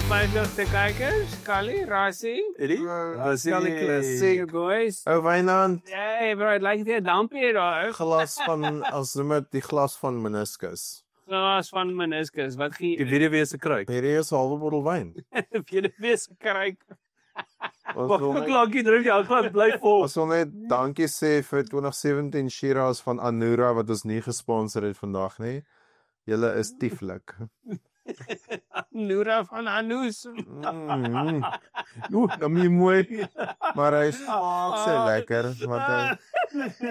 50ste kijkers. Kali, Rassi. Sick. Boys. Oh, Wijnand, Hey bro, het lijkt weer dampje daar. glas van, als noem het, die glas van meniscus. Glas van meniscus. Wat Die gee weduwee se kruik. Hierdie is 'n halwe bottel wyn. je wees krijg. Ons wil net- klokkie druk jou glas bly vol. ons wil net dankie sê vir 2017 Shiraz van Anura wat ons nie gesponsor het vandag nie. Julle is tieflik. Noora van Anus. Oeh, dan is mooi. Maar hy smaak so lekker. Want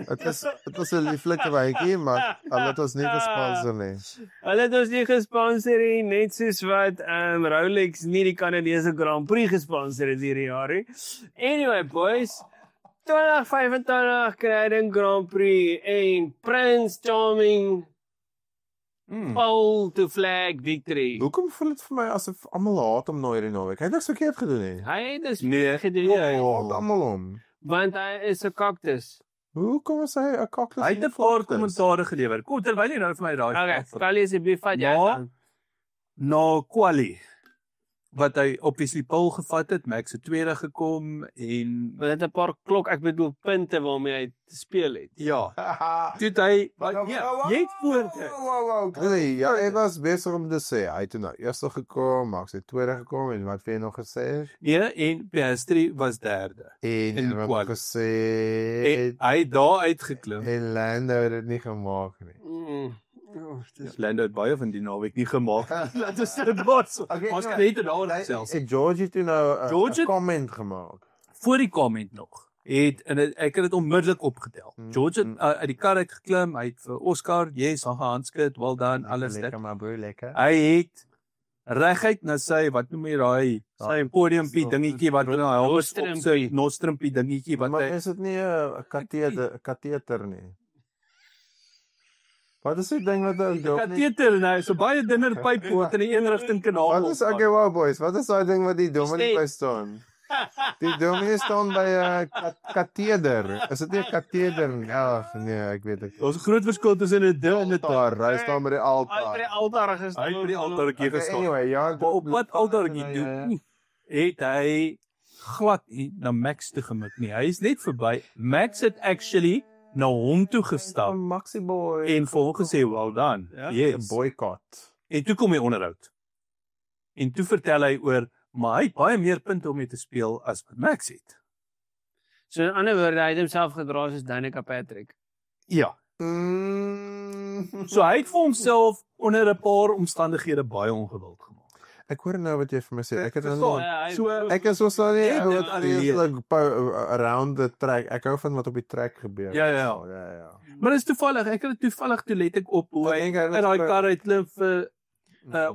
het was 'n lieflike wyntjie, maar hulle het ons nie gesponsor nie. Hulle het ons nie gesponsor nie, net soos wat Rolex nie die Canadese Grand Prix gesponsor het hierdie jaar nie. Anyway boys, 2025 Canadian Grand Prix en Prince Charming pole to flag victory. Hoekom voel dit vir my asof almal haat hom nou hierdie naweek? Hy het niks verkeerd gedoen nie. Hy het dus Nee. gedoen, Haat almal hom. want hy is 'n kaktus. Hoekom is hy 'n kaktus? Hy het 'n paar kommentare gelewer. Kom terwyl jy nou vir my daai Okay, Kali asseblief vat jy Ja. aan. na quali wat hy obviously pole gevat het, Max het tweede gekom en Want dit 'n paar ek bedoel punte waarmee hy te speel het. ja, Haha. toe het hy jy het voor Nee, ja, ek was besig om te sê, hy het toe nou eerste gekom, Max het tweede gekom en wat het jy nog gesê? ja, en Piastri was derde. En In wat quali. gesê En hy het daar uitgeklim. en Lando het dit nie gemaak nie. Lando het baie van die naweek nie gemaak. Dit is dit was. Ons het net daar gesels. En George het toe nou 'n George het- comment gemaak. Voor die comment nog ek het dit onmiddellik opgetel. George het uit die kar uit geklim, hy het vir Oscar, yes, haar handskit, well done, alles dit. Lekker maar broer, lekker. Hy het reguit na sy wat noem jy daai sy podiumpie dingetjie wat nou help op sy nostrimpie dingetjie wat Maar hy is dit nie 'n kateter nie? Wat is die ding wat ou kateter nou so baie dunner pyp wat in die een rigting kanaal. Wat is okay, wow boys, wat is daai ding wat die dominee by staan? Die dominee staan by 'n kateder. Is dit nie 'n kateder nie? Ag nee, ek weet dit. Daar's 'n groot verskil tussen 'n ding en 'n Daar, hy staan by die Hy het by altaar. die altaar Hy gestaan. het by die altaartjie gestaan. Anyway, ja, Maar op wat altaartjie doen? Het hy glad nie na Max toe gemik nie. Hy is net verby. Max het actually na hom toe gestap Maxi boy. en vir hom gesê well done. Ja? Yes. Boycott. En toe kom hy onderhoud. En toe vertel hy oor maar hy het baie meer punte om mee te speel as wat Max het. So in ander woorde, hy het homself gedra soos Danica Patrick. Ja. So hy het vir homself onder 'n paar omstandighede baie ongewild gemaak. Ek hoor nou wat jy vir my sê. Ek het Verstaan? Ja, hy- So Ek is so nie Ek het dit around the track. Ek hou van wat op die track gebeur. Ja. Ja. Maar dit is toevallig. Ek het dit toevallig toe let ek op hoe hy Ek dink hy in was daai by- kar uitklim vir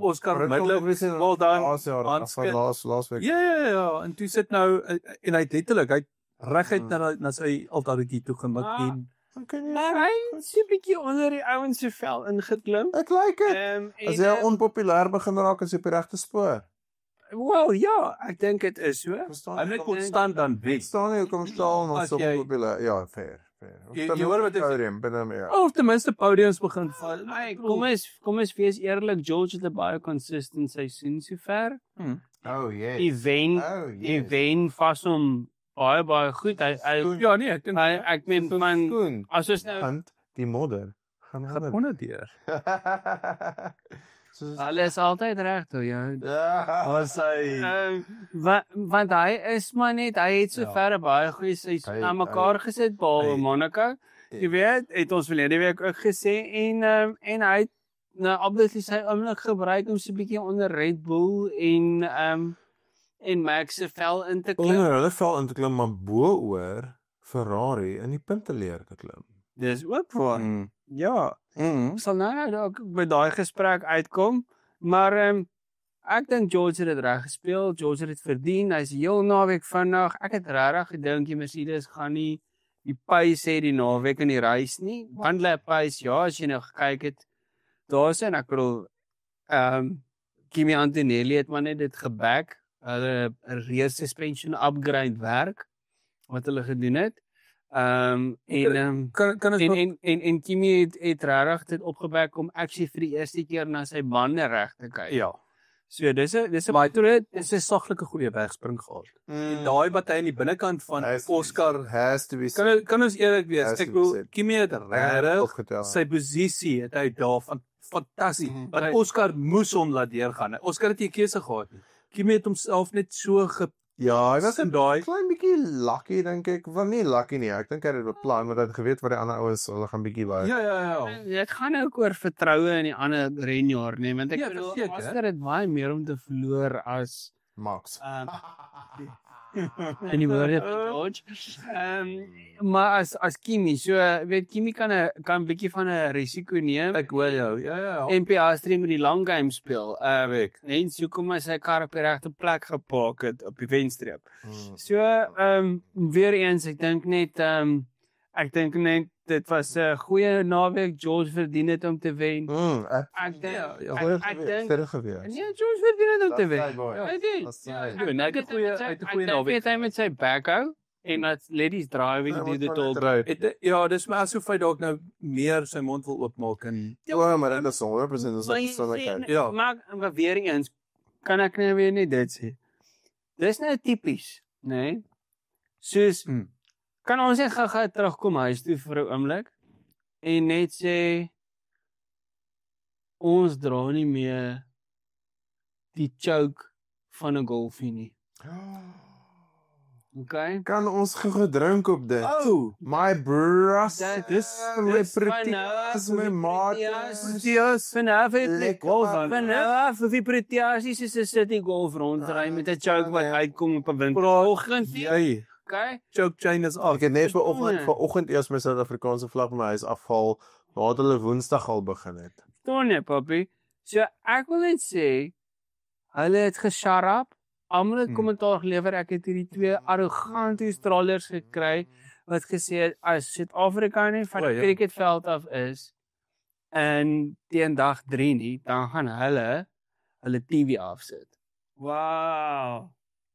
Oscar onmiddellik. Wel dan. handskit. Laas week. Ja, en toe sit nou en hy het letterlik hy reguit na sy altaartjie toe gemik en Maar hy het so 'n bietjie onder die ouens se vel ingeklim. Ek like dit. En As jy onpopulêr begin raak, is jy op die regte spoor. well, ja, ek dink dit is so. hy net konstant dan Ek wen. staan nie hoekom staan ons As so jy- populêr. Ja, fair. Jy hoor wat ek sê? podium, binne meer. Of ten minste podiums begin val. Hey, kom ons wees eerlik, George het 'n baie consistent seisoen sover. Oh, yes. Hy wen, Oh, hy wen vas hom baie goed. Hy Ja nee, ek dink ek meen man, Koen, as ons nou want die modder gaan gaan honder. onderdeur. Soos alles altyd reg toe, ja. Was hy Want hy is maar net, hy het so Ja. ver baie goeie seisoen Hy- aan mekaar gesit behalwe hy- Monaco. Jy weet, het ons verlede week ook gesê en hy het nou obviously sy oomblik gebruik om so 'n bietjie onder Red Bull en Max se vel in te klim. onder hulle vel in te klim, maar bo-oor Ferrari in die punte leer te klim. Dis ook waar. Ja, sal nou dalk by daai gesprek uitkom, maar ek dink George het dit reg gespeel. George het dit verdien. Hy's heel naweek vinnig. Ek het regtig gedink die Mercedes gaan nie die pace hê die naweek in die race nie. One lap pace, ja, as jy nou gekyk het. Daar's en ek bedoel Kimi Antonelli het maar net dit geback. Hulle 'n rear suspension upgrade werk wat hulle gedoen het. En kan ons en Kimi het regtig dit opgebak om actually vir die eerste keer na sy bande reg te kyk. ja. So, dis 'n Maar dit is 'n saglike goeie wegspring gehad. En daai wat hy aan die binnekant van Oscar has to be kan ons eerlik wees. Has to Ek be wil said. Kimi het regtig opgetel. sy posisie het hy daar van fantasties. Want Oscar moes hom laat deurgaan. Oscar het nie 'n keuse gehad nie. Kimi het homself net so Ja, hy was in daai klein bietjie lucky dink ek. Wel nie lucky nie. Ek dink hy het beplan want hy het geweet wat die ander ouens hulle gaan bietjie baie. Ja. Dit gaan ook oor vertroue in die ander renjaer, nee, want ek Ja, bedoel verseker. Oscar het baie meer om te verloor as Max. in die woorde van George. Maar as Kimi, so weet Kimi kan 'n bietjie van 'n risiko neem. Ek hoor jou. Ja. En Piastri met die lang game speel. En so kom hy sy kar op die regte plek gepark het op die wenstreep. So weer eens ek dink net dit was 'n goeie naweek. George verdien dit om te wen. Ek dink sterk gewees. nee, George verdien dit om te wen. Hy En hy het 'n goeie naweek. Hy met sy backhou en dat ladies driving do the talk. Ja, dis maar asof hy dalk nou meer sy mond wil oopmaak en Ja, maar dit is 100% is persoonlikheid. Ja. Maar weer eens kan ek nou weer net dit sê. Dis nou tipies, né? Soos kan ons net gou terugkom huis toe vir 'n oomblik en net sê ons dra nie meer die choke van 'n golfie nie. Okay? Kan ons gedrink op dit? Oh, My bros. Dis my Proteas, my maat. Vanaf het Lekker golf man. vanaf vir Proteas is 'n city golf rondry met 'n choke wat uitkom op 'n winteroggend. jy. Okay? Choke chain is af. Ek het net vanoggend eers my Suid-Afrikaanse vlag by my huis afhaal, nadat hulle Woensdag al begin het. Tonie, papi. So ek wil net sê hulle het geshut up. Almal het kommentaar gelewer. Ek het hierdie twee arrogante Australiërs gekry wat gesê het as Suid-Afrika nie van die cricketveld af is en teen dag 3 nie, dan gaan hulle TV afsit. Wow.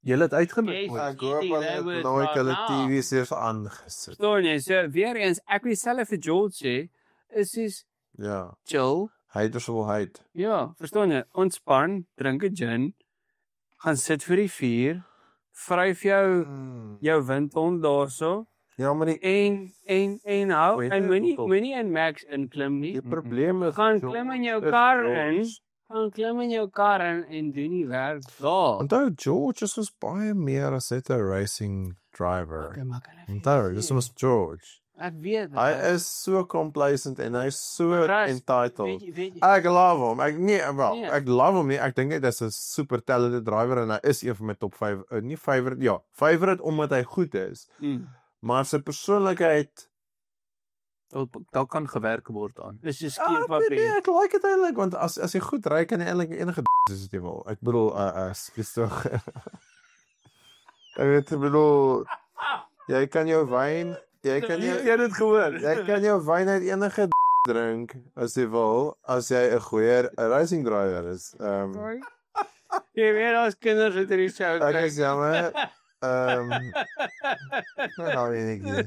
Jy het uitgenooi. Ek hoop hulle het nooit hulle TV's eers aangesit. Tonie, so weer eens ek wil self vir George sê is Ja. chill. Haters will hate. Ja, verstaan jy? Ontspan, drink 'n gin, gaan sit vir die vuur, vryf jou windhond daarso Ja, maar die en hou en moenie en Max inklim nie. die probleem is Gaan klim in jou kar in. Gaan klim in jou kar in en doen die werk daar. Onthou George is baie meer as net 'n racing driver. Okay, maar kan ek Onthou, dis mos George. Ek weet dit. Hy is so complacent en hy is so Trust, entitled. weet jy, Ek love hom. Ek love hom nie. Ek dink hy is 'n super talented driver en hy is een van my top 5, nie favorite, ja, favorite omdat hy goed is. Maar sy persoonlikheid, Daar kan gewerk word aan. dis so ek skielik weet nie, ek like dit eintlik want as jy goed ry kan jy eintlik enige soos jy wil. Ek bedoel spesifiek. Ek bedoel jy kan jou wyn, jy kan dit gehoor. Jy kan jou wyn uit enige drink as jy wil, as jy 'n goeie racing driver is. Jy weet as kinders het hierdie show Ek is jammer. Nou weet ek nie.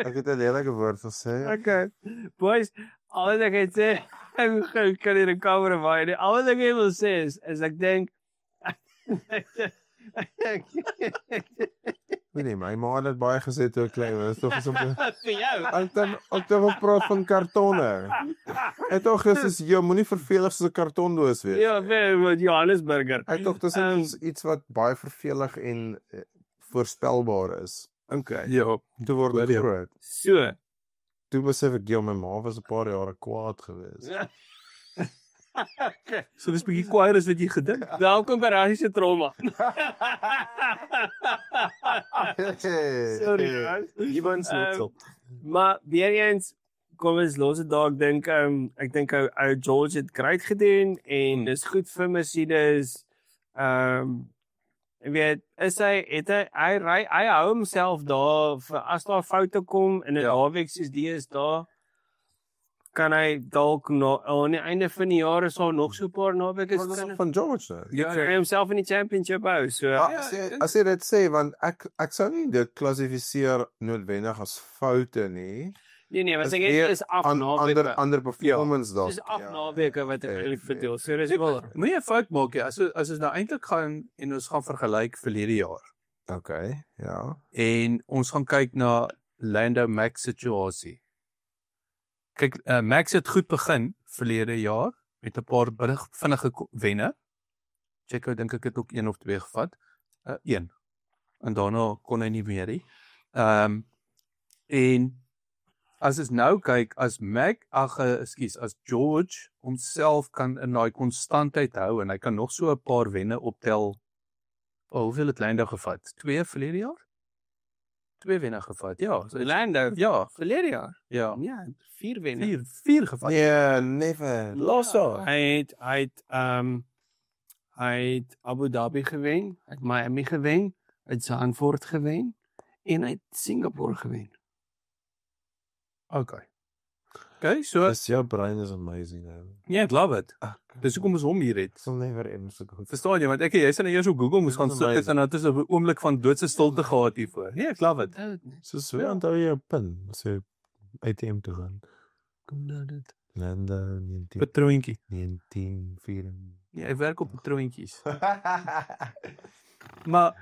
Ek het 'n lelike woord gesê. Okay. Boys, al wat ek het sê, ek kan hier 'n kamera waai. Al wat ek wil sê is ek dink Nee, my ma het baie gesê toe ek klein was. Tog is om vir jou. ek het gepraat van kartonne. Ek tog is jy moenie vervelig soos 'n kartondoos wees. Ja, vir Johannesburger. Ek tog dis iets wat baie vervelig en voorspelbaar is. Okay. Ja. Toe word dit groot. So. Toe besef ek my ma was 'n paar jare kwaad geweest. Okay. So dis bietjie kwaier as wat jy gedink. Welkom by Rassiese Trauma. Sorry. Iemand so. Maar weer eens kom ons los dit daar. Ek dink ou George het great gedoen en dis goed vir Mercedes. Ek weet hy hou homself daar vir as daar foute kom in 'n naweek soos die is daar. Kan hy dalk aan die einde van die jaar is daar nog so 'n paar naweke van George nou. Ja, hy homself in die championship hou. So as jy dit sê want ek sou nie dit klassifiseer noodwendig as foute nie. Nee, wat ek het is af naweke. Ander performance daar. Dis af naweke wat ek verdeel. So dis wel. Moenie 'n fout maak nie. As ons nou eintlik gaan en ons gaan vergelyk verlede jaar. Okay, ja. En ons gaan kyk na Lando Max situasie. Kyk, Max het goed begin verlede jaar met 'n paar vinnige wenne. Checo dink ek het ook 1 of 2 gevat. 1. En daarna kon hy nie meer nie. En as ons nou kyk as as George homself kan in daai konstantheid hou en hy kan nog so 'n paar wenne optel. Hoeveel het Lando gevat? 2 verlede jaar? 2 wenne gevat. Ja, so Lando. Ja, verlede jaar. Ja. Ja, 4 wenne. 4 gevat. Yeah, never. Losso. Hy het Abu Dhabi gewen, hy het Miami gewen, hy het Zandvoort gewen en hy het Singapore gewen. Okay, so Dis jou brein is amazing nou. Yeah, I love it. Dis hoekom ons hom hier het. Sal never end so goed. Verstaan jy, want jy sê nou eers op Google moes gaan soek en dan het 'n oomblik van doodse stilte gehad hiervoor. Nee, ek love it. So onthou jy 'n pin, as jy ATM toe gaan. Kom nou dit. Lando 1904. Ja, ek werk op patroontjies. Maar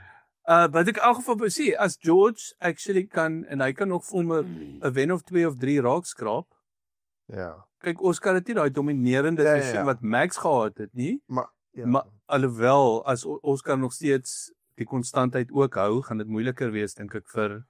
wat ek in elk geval wou sê, as George actually kan en hy kan nog vir hom 'n wen of 2 of 3 raak skraap. Ja. Kyk, ons kan dit nie daai dominerende seisoen wat Max gehad het nie. Maar alhoewel as ons kan nog steeds die konstantheid ook hou, gaan dit moeiliker wees dink ek vir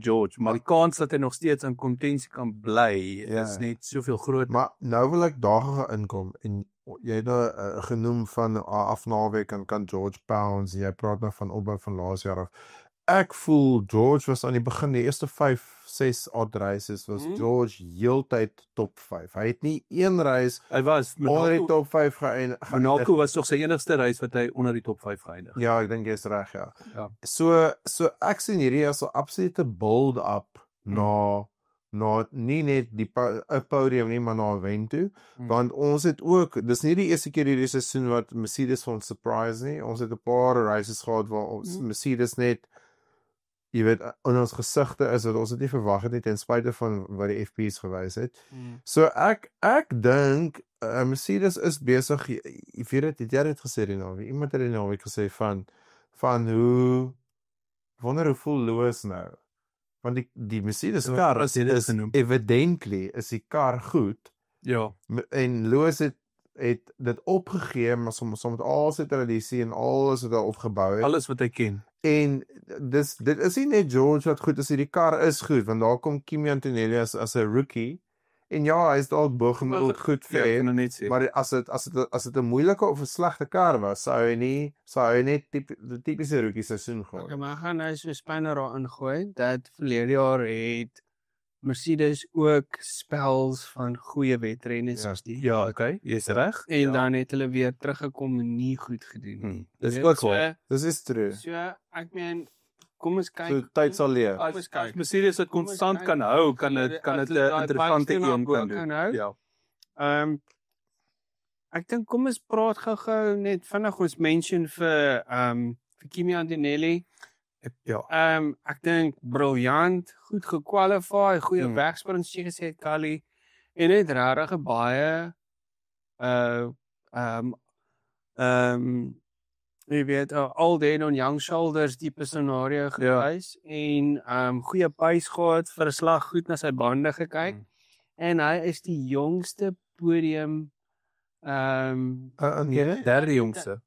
George, maar die kans dat hy nog steeds in kontensie kan bly is net soveel groter. Maar nou wil ek daar gaan inkom en jy het nou genoem van afnaweek en kan George pounds, jy praat nou van opbou van laas jaar af. Ek voel George was aan die begin die eerste 5-6 odd races was George heeltyd top 5. Hy het nie een race hy was onder die top 5 geëindig. Monaco was tog sy enigste race wat hy onder die top 5 geëindig. Ja, ek dink jy's reg, ja. So ek sien hierdie as 'n absolute build up na nie net die podium nie, maar na 'n wen toe, want ons het ook, dis nie die eerste keer hierdie seisoen wat Mercedes van surprise nie, ons het 'n paar races gehad waar ons Mercedes net jy weet, in ons gesigte is wat ons het nie verwag het nie, ten spyte van wat die FP's gewys het. So ek dink Mercedes is besig, jy weet dit, jy het gesê die naweek, iemand het die naweek gesê van hoe wonder hoe voel Lewis nou? Want die Mercedes kar is evidently is die kar goed. Ja. En Lewis het dit opgegee, maar soms met al sy tradisie en alles wat hy opgebou het. Alles wat hy ken. En dit is nie net George wat goed is, die kar is goed, want daar kom Kimi Antonelli as 'n rookie. En ja, hy is dalk bo-gemiddeld goed vir hom, maar as dit 'n moeilike of 'n slegte kar was, sou hy net die tipiese rookie seisoen gehad. Okay, maar gaan nou so spinner daar ingooi dat verlede jaar het Mercedes ook spels van goeie wedrenners gesien. Ja, okay, jy's reg. En dan het hulle weer teruggekom en nie goed gedoen. Dis ook waar. Dis is true. So, ek meen kom ons kyk. So tyd sal leer. As Mercedes dit konstant kan hou, kan dit 'n interessante een kan doen. Ja. Ek dink kom ons praat gou-gou net vinnig ons mention vir Kimi Antonelli. Ek dink briljant, goed gekwalify, goeie wegsprint soos jy gesê het, Kali. En het regtig baie jy weet, all day on young shoulders diepe scenario gewys en goeie pace gehad vir 'n slag goed na sy bande gekyk. En hy is die jongste podium derde jongste.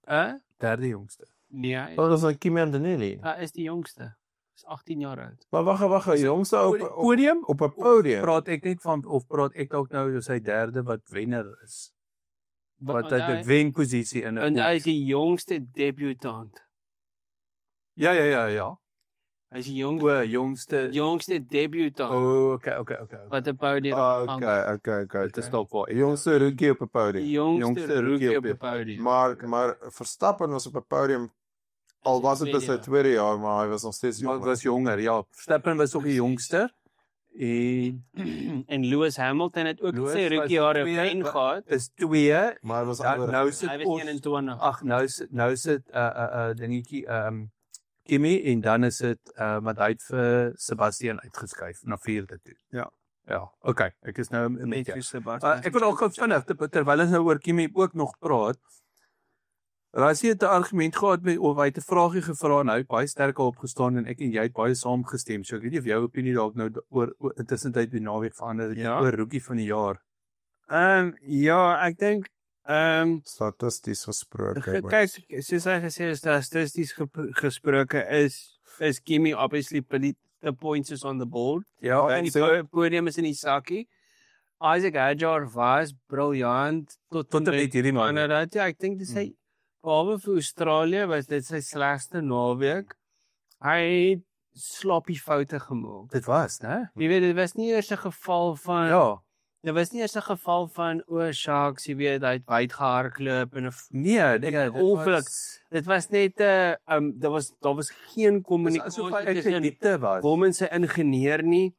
Derde jongste. Nee. Wat is dan Kimi Antonelli? Hy is die jongste. Is 18 jaar oud. Maar wag, jongste op podium? Op 'n podium. Praat ek net van of praat ek dalk nou sy derde wat wenner is? Wat hy die wenposisie in 'n en hy is die jongste debutant. Ja. Hy is die jongste debutant. Okay. Wat 'n podium. Okay. Dit is dalk waar. Jongste rookie op 'n podium. Jongste rookie op 'n podium. Maar Verstappen was op 'n podium. Al was dit sy tweede jaar, maar hy was nog steeds jonger. Hij was jonger, ja. Verstappen was ook die jongste. En Lewis Hamilton het ook sy rookie jare wen gehad. Is 2, maar hy was nou sit hy was 21. Ag, nou sit dingetjie Kimi en dan is dit wat hy het vir Sebastian uitgeskuif na 4de toe. Ja. Ja, okay, ek is nou met Met jou. jou Sebastian. Ek wil ook gou vinnig, terwyl ons nou oor Kimmy ook nog praat. Rassie het 'n argument gehad of hy het 'n vragie gevra en hy het baie sterk opgestaan en ek en jy het baie saamgestem. So ek weet nie of jou opinie dalk nou oor intussentyd die naweek verander het Ja. oor rookie van die jaar. Ja, ek dink Statisties gesproke. kyk, soos hy gesê het, statisties gesproke is Kimmy obviously put the points is on the board. Ja, En die podium is in die sakkie. Isaac Hadjar was briljant tot en met hierdie naweek. Inderdaad, ja, ek dink dis hy behalwe vir Australië was dit sy slegste naweek. Hy het sloppy foute gemaak. Dit was, né? Jy weet, dit was nie eers 'n geval van Ja. Dit was nie eers 'n geval van Sharks, jy weet, hy het wyd gehardloop en Nee, dit ongeluk. Dit was net daar was geen kommunikasie asof hy uit sy diepte was. hom en sy ingenieur nie.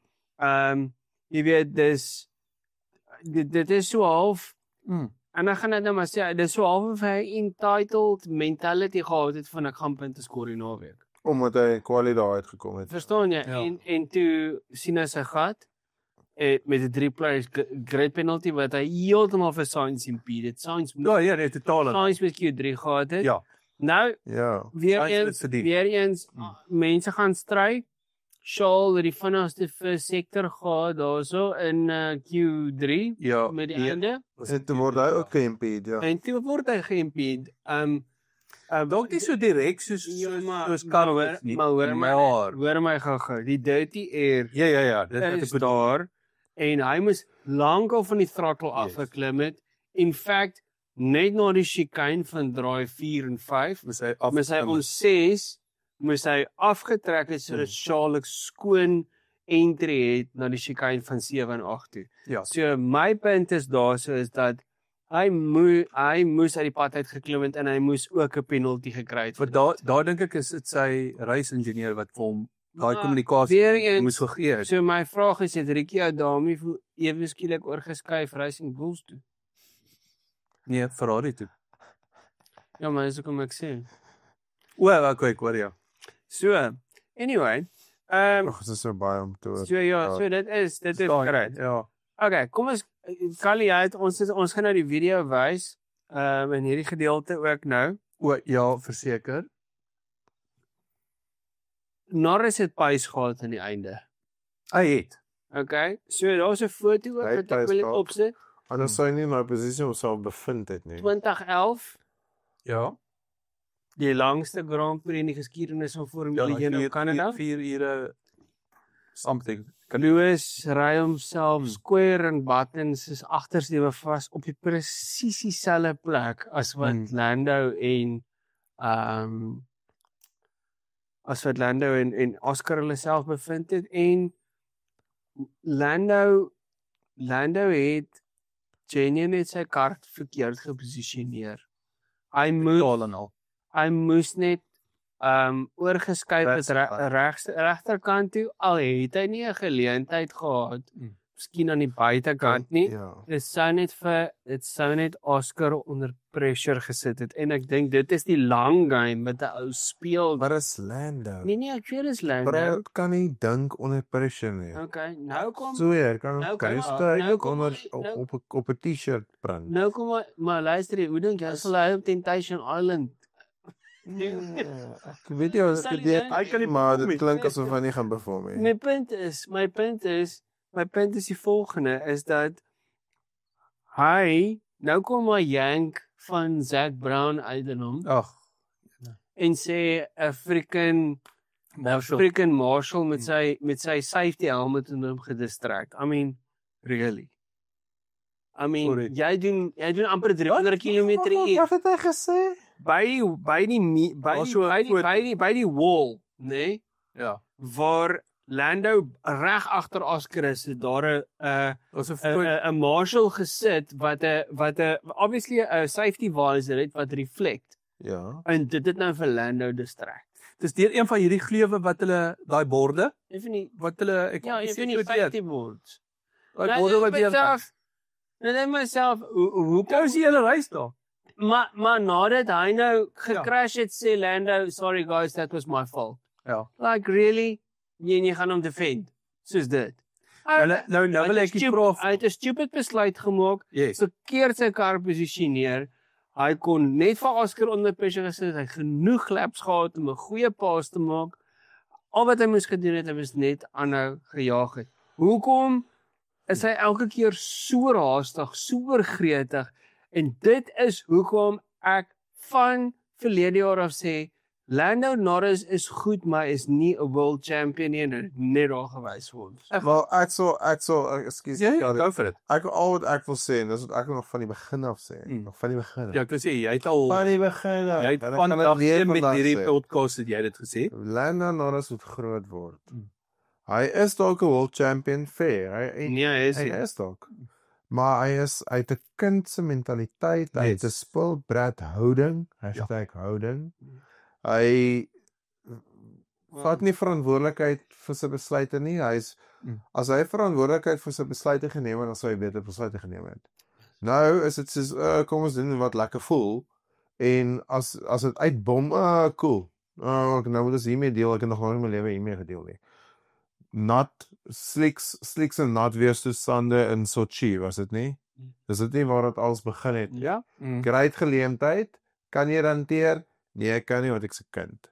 Jy weet, dit is so half en dan gaan ek nou maar sê, dis so half of hy entitled mentality gehad het van ek gaan punte skoor die naweek. Omdat hy kwaliteit uitgekom het. Verstaan jy? Ja. En toe sien hy sy gat met 'n 3 players great penalty wat hy heeltemal vir Sainz impeded. Sainz Ja, nee, totaal. Sainz met Q3 gehad het. Ja. Nou Ja. Sainz het weer eens mense gaan stry. Shaw het die vinnigste vir sektor gehad daarso in Q3 Ja. met die einde. En toe word hy ook geïmpede, ja. En toe word hy geïmpede. Dalk nie so direk soos Carlos nie. Maar Maar hoor my gou-gou. Die dirty air ja, dit is daar en hy moes lankal van die throttle afgeklim het. In fact, net na die chicane van draai 4 en 5, moes hy ons 6 moes hy afgetrek het sodat Charlotte skoon entry het na die chicane van 7 en 8 toe. Ja. So my punt is daarso is dat hy moes uit die pad uit geklim het en hy moes ook 'n penalty gekry het. Want daar dink ek is dit sy reisingenieur wat vir hom daai Maar kommunikasie weer eens, moes gegee het. So my vraag is, het Ricky Adami ewe skielik oorgeskuif Racing Bulls toe? Nee, Ferrari toe. Ja, maar dis hoekom ek sê. Okay, ek hoor jou. So, anyway, Ag, dit is so baie om te hoor. so ja, so dit is great. Ja. Okay, kom ons Kali uit ons gaan nou die video wys in hierdie gedeelte ook nou. Ja, verseker. Norris het pace gehad aan die einde. Hy het. Okay, so daar's 'n foto ook Hy het wat ek pace wil gehad. opsit. Anders sou hy nie in daai posisie homself bevind het nie. 2011, Ja. die langste Grand Prix in die geskiedenis van Formule 1 in Canada. 4 ure something. Lewis ry homself square and buttons is agtersteewe vas op die presies dieselfde plek as wat Lando en Oscar hulle self bevind het en Lando het genuinely sy kar verkeerd geposisioneer. Hy moes net oorgeskuif het regterkant toe al het hy nie 'n geleentheid gehad miskien aan die buitekant nie. Ja. Dit sou net Oscar onder pressure gesit het en ek dink dit is die lang game wat 'n ou speel. Maar is Lando. Nee, ek weet is Lando. Bro, kan nie dink onder pressure nie. Okay, nou kom So ja, kan nou kan kom- jy nou kom- onder nou- op 'n T-shirt brand. nou kom maar luister jy, hoe dink jy sal hy op Temptation Island? Ek weet jy wat Sal dit jy- Hy kan nie maar perform dit klink asof hy nie gaan perform nie. My punt is die volgende is dat hy nou kom maar jank van Zac Brown uit en hom Ag, en sê 'n freaking Marshall met sy safety helmet en hom gedistract. I mean, really. Sorry. Jy doen amper 300 km/h Wat het hy gesê? by die wall, nee, ja. waar Lando reg agter Oscar is, het daar 'n Marshall gesit wat 'n obviously 'n safety visor het wat reflect. Ja. En dit het nou vir Lando distract. Dis deur een van hierdie gleuwe wat hulle daai borde Even nie wat hulle ek ja, sê even nie dit weer. safety boards. Daai borde wat weer. Nou net myself, hoe Hoe is die hele reis daar? maar nadat hy nou gecrash het, sê Lando, sorry guys, that was my fault. Ja. Like really? Jy gaan hom defend. Soos dit. Nou wil ek die prof. Hy het 'n stupid besluit gemaak. Yes. Verkeerd sy kar posisioneer. Hy kon net vir Oscar onder pressure gesit. Hy het genoeg laps gehad om 'n goeie paas te maak. Al wat hy moes gedoen het, hy moes net aanhou gejaag het. Hoekom is hy elke keer so haastig, so oorgretig? En dit is hoekom ek van verlede jaar af sê Lando Norris is goed, maar is nie 'n world champion nie, en net al gewys vir ons. Wel, ek sal ekskuus. Go for it. Al wat ek wil sê, en dis wat ek nog van die begin af sê, nog van die begin af. Ja, ek wil sê, jy het al Van die begin af. jy het van dag 1 met hierdie podcast het jy dit gesê. Lando Norris moet groot word. Hy is dalk 'n world champion fair. Nee, Hy is dalk. Maar hy het 'n kind se mentaliteit, hy het 'n spoilbrat houding, #houding. Hy vat nie verantwoordelikheid vir sy besluite nie. As hy verantwoordelikheid vir sy besluite geneem het, dan sou hy beter besluite geneem het. Nou is dit soos kom ons doen wat lekker voel, en as dit uitbom, cool. Nou moet ons hiermee deel, ek het nog nooit in my lewe hiermee gedeel nie. Slicks en nat weerstoestande in Sochi, was dit nie? Dis dit nie waar dit alles begin het? Ja. Great geleentheid, kan jy hanteer? Nee, ek kan nie, want ek's 'n kind.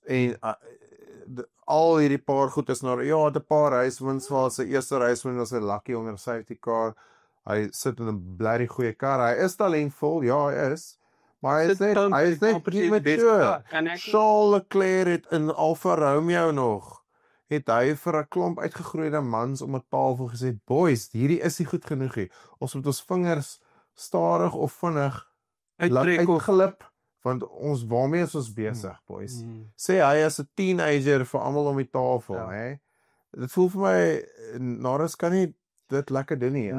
En al hierdie paar goed is nou, ja, 'n paar racewins, vir sy eerste racewin was 'n lucky onder safety car. Hy sit in 'n blerrie goeie kar. Hy is talentvol, ja, hy is. Maar hy is net premature. Charles Leclerc het in Alfa Romeo nog, het hy vir 'n klomp uitgegroeide mans om 'n tafel gesê, boys, hierdie is nie goed genoeg nie. Ons moet ons vingers stadig of vinnig uitglip, want waarmee is ons besig, boys? Sê hy as 'n teenager vir almal om die tafel, hè? Dit voel vir my, Norris kan nie dit lekker doen nie.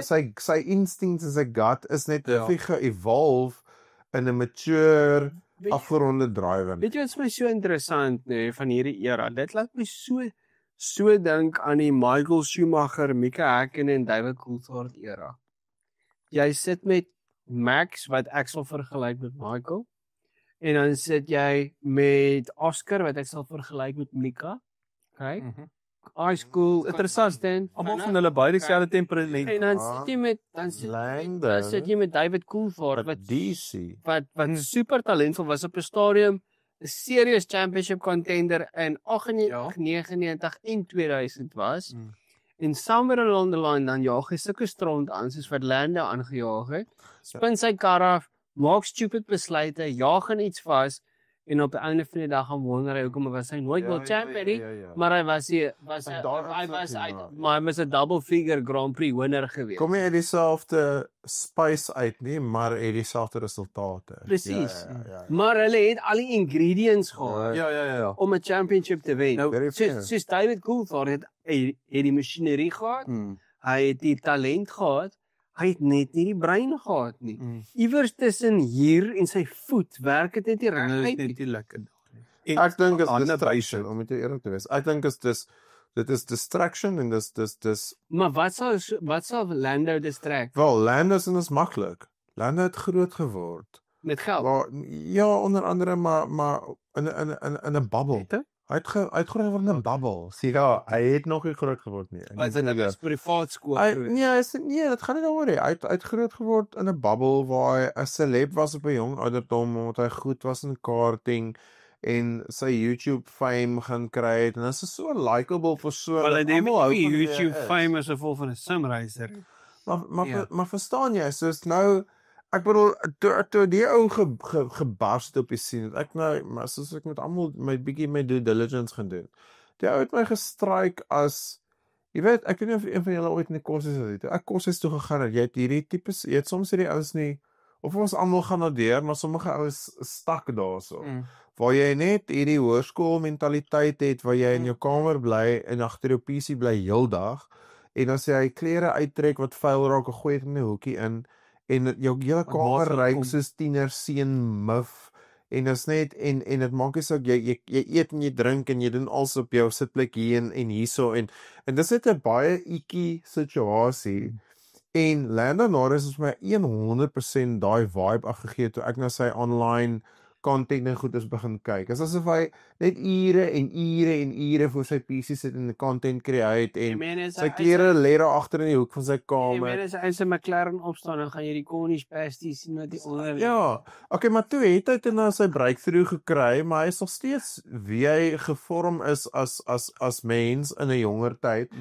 Sy instincts en sy gut is net ge-evolve in 'n mature, afgeronde driver. Weet jy wat is my so interessant, nee, van hierdie era? Dit laat my so dink aan die Michael Schumacher, Mika Häkkinen en David Coulthard era. Jy sit met Max, wat ek sal vergelyk met Michael, en dan sit jy met Oscar, wat ek sal vergelyk met Mika. Okay? High school, interessant, almal van hulle baie dieselfde temperament. En dan sit jy met David Coulthard wat super talentvol was op 'n stadium, 'n serious championship contender in 98, 99 en 2000 was. En somewhere along the line dan jaag hy sulke stront aan soos wat Lando aangejaag het. Spin sy kar af, maak stupid besluite, jaag in iets vas. En op die einde van die dag gaan wonder hy hoekom was hy nooit world champion nie, maar hy was 'n double figure Grand Prix winner geweest. Kom jy uit dieselfde space uit nie, maar het dieselfde resultate. Presies. Maar hulle het al die ingredients gehad. Om 'n championship te wen. Nou, soos David Coulthard het die masjinerie gehad, hy het die talent gehad. Hy het net nie die brein gehad nie. Iewers tussen hier en sy voet werk dit net nie reg uit. Dit is nie lekker. Ek dink is distraction, om dit eerlik te wees. Ek dink dit is distraction en dis Maar wat sal Lando distract? Wel, Lando is maklik. Lando het groot geword met geld. Maar, ja, onder andere maar in 'n bubble. Hy het groot geword in 'n bubble. Sien ja, hy het nog nie groot geword nie. Hy is in 'n privaat skool. Nee, dit gaan nie daaroor nie. Hy het groot geword in 'n bubble waar hy 'n celeb was op 'n jong ouderdom omdat hy goed was in karting en sy YouTube fame gaan kry het en dit is so 'n likable persoon. Wel, hy het YouTube fame as 'n gevolg van 'n simracer. Maar verstaan jy, soos nou ek bedoel, toe die ou gebarst op die scene, ek nou, maar soos ek met almal bietjie my due diligence gaan doen. Die ou het my gestrike as, jy weet, ek weet nie of een van julle ooit in die koshuis het. Ek koshuis toe gegaan het, jy het hierdie tipes, jy het soms hierdie ouens nie, of ons almal gaan nou deur, maar sommige ouens stak daarso. Waar jy net hierdie hoërskool mentaliteit het, waar jy in jou kamer bly en agter jou PC bly heeldag, en as jy klere uittrek wat vuil raak, gooi dit in 'n hoekie in, en jou hele kamer ryk soos tiener seun mif, en is net, en dit maak nie saak, jy eet en jy drink, en jy doen alles op jou sitplek hier en hierso, en dis net 'n baie ietjie situasie, en Lando Norris is my 100% daai vibe afgegee, toe ek na sy online content en goed is begin kyk. Is asof hy net ure en ure en ure voor sy PC sit en content create en sy klere lê daar agter in die hoek van sy kamer. As hy sy McLaren opstaan, dan gaan jy die Cornish pasties sien wat die onder. Ja, okay, maar toe het hy toe nou sy breakthrough gekry, maar hy is nog steeds wie hy gevorm is as mens in 'n jonger tyd.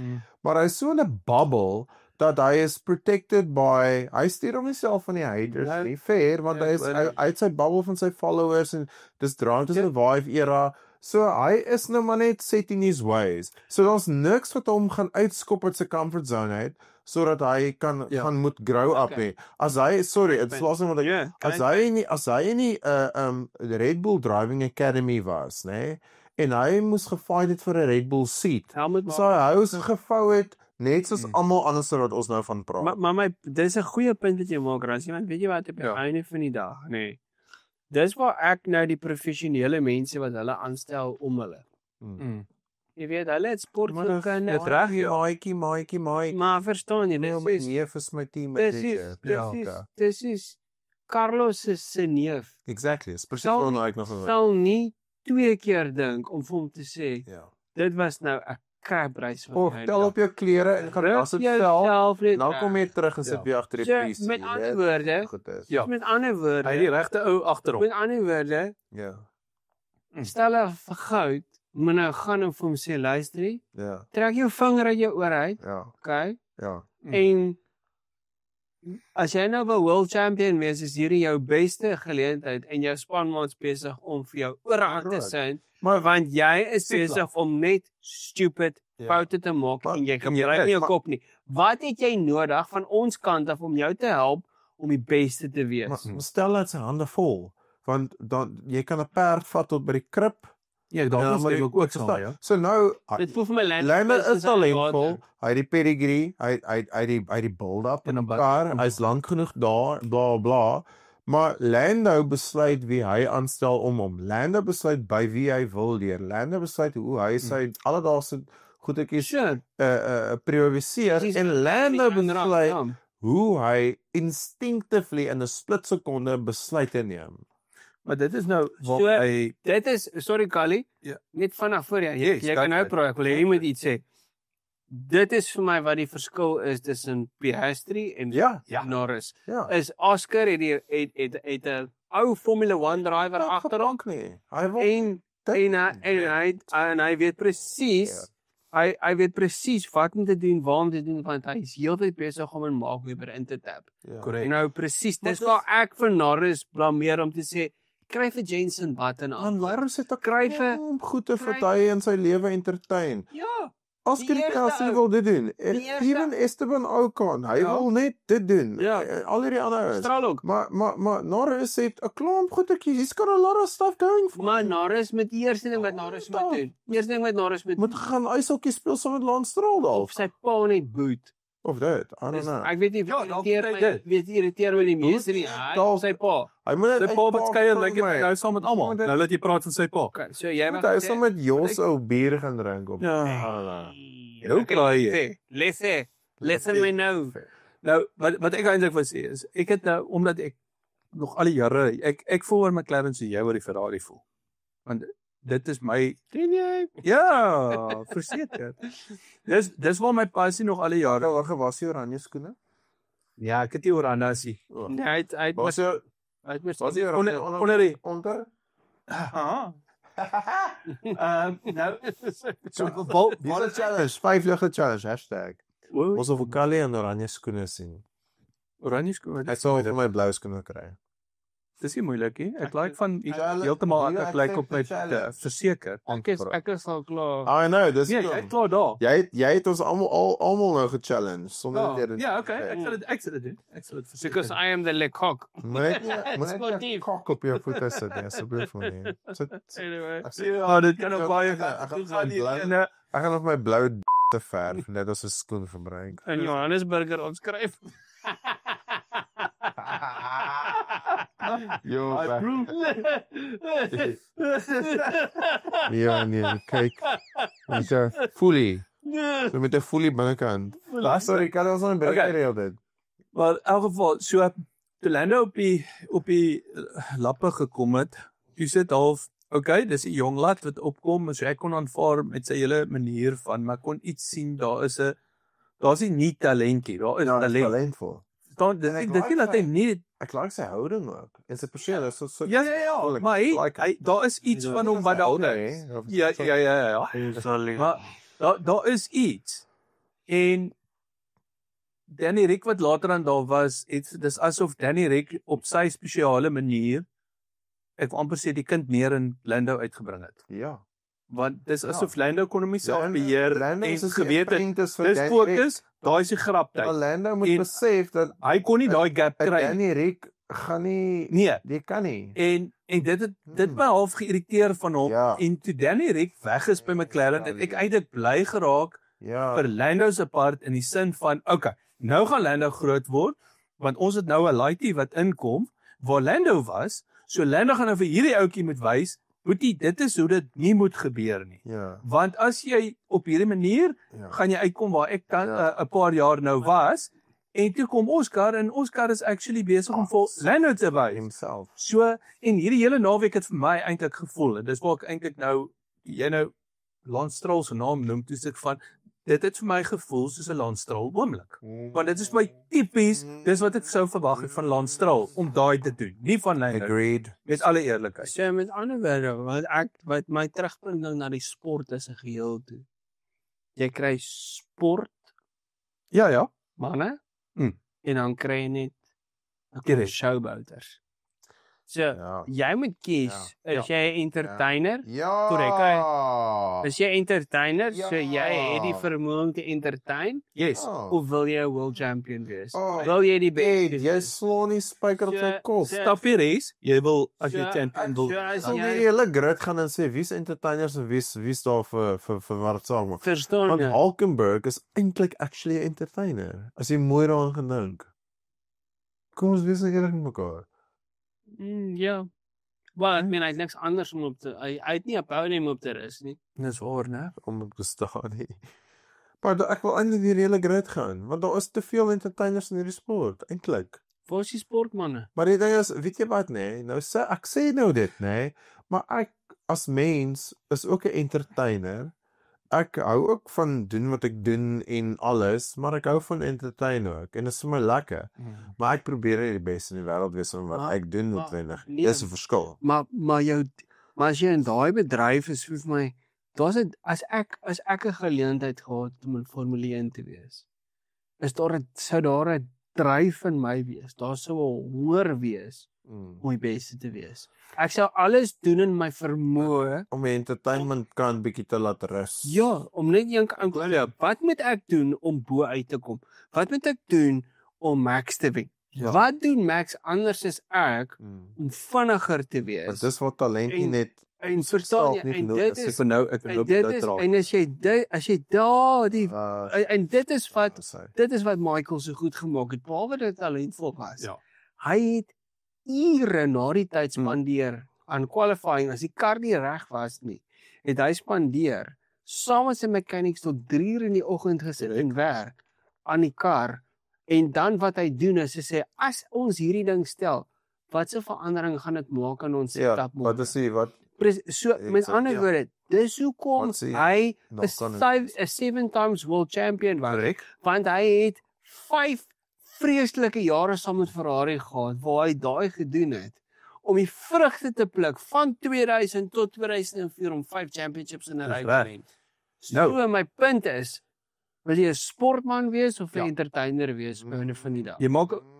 Maar hy is so in 'n bubble dat hy is protected by, hy stuur hom nie self van die haters nie, fair, want hy is uit sy bubble van sy followers en dis draai tussen die Vive era. So hy is nou maar net set in his ways. So daar's niks wat hom gaan uitskop uit sy comfort zone uit sodat hy kan gaan moet grow up nie. As hy it's lost wat as hy nie Red Bull Driving Academy was, nê? En hy moes gefight het vir 'n Red Bull seat. So hy was gevou het net soos almal anders wat ons nou van praat. Maar dis 'n goeie punt wat jy maak, Rassie, want weet jy wat op die einde van die dag, nee. Dis waar ek nou die professionele mense wat hulle aanstel om hulle. Jy weet, hulle het sport gekin. Dit reg maatjie. Maar verstaan jy, neef is my team dis is Carlos se neef. Exactly. Presies wat ek nog sal nie 2 keer dink om vir hom te sê, dit was nou 'n crapprys van jy. Tel op jou klere en gaan was dit self. Nou kom jy terug en sit weer agter die PC. Met ander woorde, met ander woorde, hy die regte ou agter hom. Met ander woorde, stel 'n vir goud, moet nou gaan en vir hom sê, luister, trek jou vinger uit jou oor uit, okay? En as jy nou 'n world champion wees, is hierdie jou beste geleentheid en jou spanmaats besig om vir jou oorhand te sien, want jy is besig om net stupid foute te maak en jy gebruik nie jou kop nie. Wat het jy nodig van ons kant af om jou te help om die beste te wees? Maar stel dat sy hande vol, want dan jy kan 'n perd vat tot by die krib. Ja, daar moet jy ook staan, ja. So nou, dit voel vir my Lando is talentvol, hy het die pedigree, hy die build-up in 'n kar, hy's lank genoeg daar, bla bla, maar Lando besluit wie hy aanstel om hom. Lando besluit by wie hy wil leer. Lando besluit hoe hy sy alledaagse goedetjies prioritiseer en Lando besluit hoe hy instinctively in 'n split sekonde besluite neem. Maar dit is nou wat dit is, sorry Kali, net vanaf voor jy kan nou praat, ek wil jy moet iets sê. Dit is vir my wat die verskil is tussen Piastri en Norris. Is Oscar het 'n ou Formula 1 driver agter hom nie. En hy weet presies hy weet presies wat om te doen, waar om te doen, want hy is heeltyd besig om in Mark Webber in te tap. Korrek. Nou presies, dis waar ek vir Norris blameer om te sê kry vir Jensen button aan. Norris het 'n krywe om goeie vir hy in sy lewe entertain. Oscar Piastri wil dit doen. Even Esteban Ocon, hy wil net dit doen. Al hierdie ander is. Maar Norris het 'n klomp goedetjies. He's got a lot of stuff going for. Maar Norris met die eerste ding wat Norris moet doen. Eerste ding wat Norris moet gaan ijshokkie speel saam met Lance Stroll dalk. Of sy pa net boot. Of dit, I don't know. Ek weet nie, irriteer my die meeste nie. Sy pa. Hy moet sy pa beskei like nou saam met almal. Nou laat jy praat van sy pa. So jy moet hy saam met Jos ou bier gaan drink op. Hoe kry jy? Listen me now. Nou wat ek eintlik wil sê is ek het nou omdat ek nog al die jare ek voel oor McLaren so jy oor die Ferrari voel. Want dit is my ja, verseker. Dis waar my passie nog al die jare. Waar gewas jy oranje skoene? Ja, ek het die oranje sie. Nee, hy was jy onder? Nou so wat challenge, 5 ligte challenge # Ons of Kali en oranje skoene sien. Oranje skoene. Ek sou vir my blou skoene kry. Dis nie moeilik nie. Ek like van heeltemal ek like op my verseker. Ek is al klaar. I know, dis jy het klaar daar. Jy het ons almal nou ge-challenge sonder dit. Ja, okay. Ek sal dit doen. Ek sal dit verseker. Because I am the lecoq. Moet kok op jou voete sit, asseblief man. Anyway. Ja, dit kan op baie ek gaan op my blou te verf net as 'n skoen gebruik. In Johannesburger ons skryf. Ja, nee, kyk. Met 'n fully. So met 'n fully binnekant. Sorry, kan ons nou 'n bietjie reël dit. Maar in elk geval, so toe Lando op die lappe gekom het, jy sit half, okay, dis 'n jong lad wat opkom, so ek kon aanvaar met sy hele manier van, maar kon iets sien, daar's nie talentjie, daar is talent. Talentvol. Dit is dat hy nie Ek like sy houding ook. En sy persoon is so Ja, maar hy daar is iets van hom wat daar is. Ja. Maar daar is iets. En Danny Rick wat later aan daar was, dis asof Danny Rick op sy spesiale manier, ek wil amper sê die kind meer in Lando uitgebring het. Ja. Want dis asof Lando kon homself beheer en geweet het, dis Danny fokus, daai is die graptyd. Lando moet besef dat hy kon nie daai gap kry. Danny Rick gaan nie, die kan nie. En dit my half geïrriteer van hom, Ja. en toe Danny Rick weg is by McLaren, het ek eintlik bly geraak vir Lando se part in die sin van, okay, nou gaan Lando groot word, want ons het nou 'n laaitie wat inkom, waar Lando was, so Lando gaan nou vir hierdie ouetjie moet wys, Boetie, dit is hoe dit nie moet gebeur nie. Ja. Want as jy op hierdie manier, gaan jy uitkom waar ek 'n paar jaar nou was, en toe kom Oscar, en Oscar is actually besig om vir Lando te wys. Himself. So, en hierdie hele naweek het vir my eintlik gevoel, en dis waar ek eintlik nou, jy nou, Lance Stroll se naam noem, toe sê ek van, dit het vir my gevoel soos 'n Lance Stroll oomblik. Want dit is vir my tipies, dis wat ek sou verwag het van Lance Stroll, om daai te doen, nie van Lando. Agreed. Met alle eerlikheid. So met ander woorde, wat my terugbring nou na die sport as 'n geheel toe. Jy kry sport, Ja. manne, en dan kry jy net 'n showboaters. So, jy moet kies, is jy 'n entertainer? Ja. Korrek. Is jy entertainer, so jy het die vermoë om te entertain? Yes. Of wil jy 'n world champion wees? Wil jy die beste? Jy slaan nie spyker op sy kop. Stap hier is, jy wil as jy champion wil. Sal jy die hele grid gaan en sê wie's entertainers en wie's daar vir wat dit saak maak. Verstaan jy? Want Hulkenberg is eintlik actually 'n entertainer. As jy mooi daaraan gedink. Kom ons wees eerlik met mekaar. Ja. Wel, ek meen hy het niks anders om op te hy het nie 'n podium op te rus nie. Dis waar, né? Om op te staan nie. Maar ek wil eintlik die hele grid gaan, want daar is te veel entertainers in hierdie sport, eintlik. Waar is die sportmanne? Maar die ding is, weet jy wat nee, nou sê ek sê nou dit nê, maar ek as mens is ook 'n entertainer. Ek hou ook van doen wat ek doen en alles, maar ek hou van entertain ook en dit is vir my lekker. Maar ek probeer nie die beste in die wêreld wees van wat ek doen noodwendig. Dis 'n verskil. Maar as jy in daai bedryf is, vir my, daar's dit as ek 'n geleentheid gehad om in Formule 1 te wees. Sou daar 'n dryf in my wees. Daar sou 'n honger wees om die beste te wees. Ek sou alles doen in my vermoë om die entertainment kan bietjie te laat rus. Ja, om net wat moet ek doen om bo uit te kom? Wat moet ek doen om Max te wen? Wat doen Max anders as ek om vinniger te wees? Want dis wat talent nie net en verstaan jy, en dit is vir nou ek loop dit raak. En as jy daar die en dit is wat Michael so goed gemaak het, behalwe dat hy talentvol was. Ja. Hy het ure na die tyd spandeer aan qualifying, as die kar nie reg was nie, het hy spandeer saam met sy mechanics tot 3 uur in die oggend gesit en werk aan die kar, en dan wat hy doen is, hy sê, as ons hierdie ding stel, wat se verandering gaan dit maak aan ons setup? Wat is die, wat? So, met ander woorde, dis hoekom hy 'n 7 times world champion was, want hy het 5 vreeslike jare saam met Ferrari gehad, waar hy daai gedoen het, om die vrugte te pluk, van 2000 tot 2004, om 5 championships in 'n ry te wen. So, my punt is, wil jy 'n sportman wees, of 'n entertainer wees, by een van die dag? Jy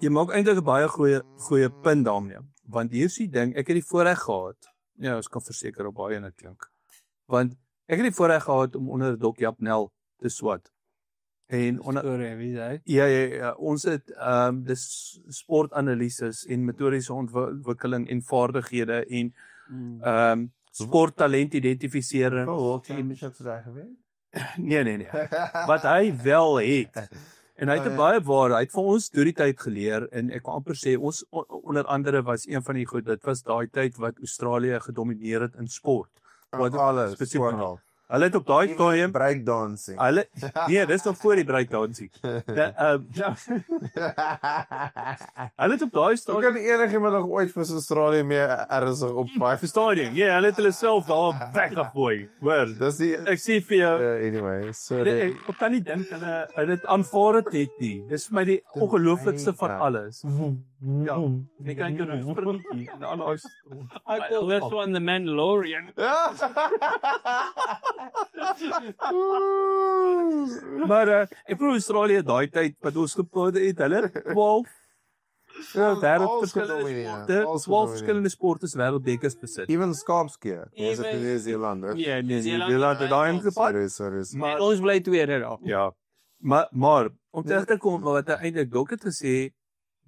maak eintlik 'n baie goeie punt daarmee, want hier is die ding, ek het die voorreg gehad, ja, ons kan verseker op baie in dit klink, want ek het die voorreg gehad om onder Dr. Japnel te swat. En ons het dis sportanalises en metodiese ontwikkeling en vaardighede en sporttalent identifisering. Nee. Wat hy wel het. En hy het baie waar, hy het vir ons deur die tyd geleer, en ek kan amper sê, ons onder andere was een van die goed, dit was daai tyd wat Australië gedomineer het in sport. Alles, Hulle het op daai stadium breakdancing. nee, dis nog voor die breakdancing. Hulle het op daai Hoe stadium kan enigiemand nog ooit vir Australië meer ernstig opvaai? stadium. Ja, hulle het hulle self daar weggegooi. Hoor, Dis die ek sê vir jou, anyway, sorry. ek kan nie dink hulle het aanvaar het nie. Dis vir my die ongelooflikste van alles. Ja, ek kan jou nou springie en aan daai I call this one the Mandalorian. Maar ek probeer Australië daai tyd wat ons gepraat het, hulle 12 12 verskillende sporte wêreldbekers besit. Even skaapskeer. Dis Even- in New Zealand. Ja, New Zealand het daai ingepat. Sorry. Maar Ons bly tweede daar. ja, maar om terug te kom wat hy eintlik dalk het gesê,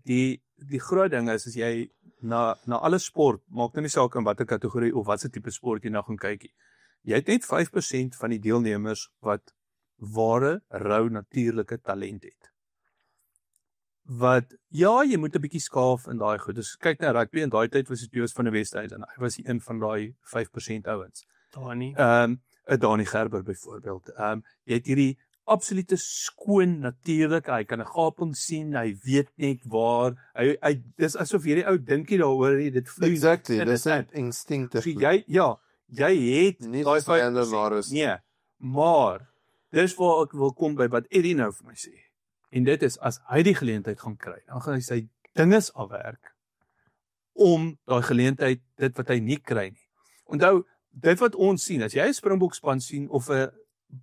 die groot ding is as jy na alle sport, maak nou nie saak in watter kategorie of watse tipe sport jy nou gaan kykie. Jy het net 5% van die deelnemers wat ware, rou natuurlike talent het. Wat ja, jy moet 'n bietjie skaaf in daai goed. Dus kyk na rugby in daai tyd was dit Joos van die Westhuizen en hy was een van daai 5% ouens. Dani. 'n Dani Gerber byvoorbeeld. Jy het hierdie absolute skoon natuurlik. Hy kan 'n gaping sien, hy weet net waar. Hy dis asof hierdie ou dinkie daaroor nie, dit vloei. Exactly, in dis dit net instinctief. So jy het Nie daai standaard 5%. Norris. Nee, maar dis waar ek wil kom by wat Eddie nou vir my sê. En dit is as hy die geleentheid gaan kry, dan gaan hy sy dinges afwerk om daai geleentheid dit wat hy nie kry nie. Onthou, dit wat ons sien, as jy 'n Springbok span sien of 'n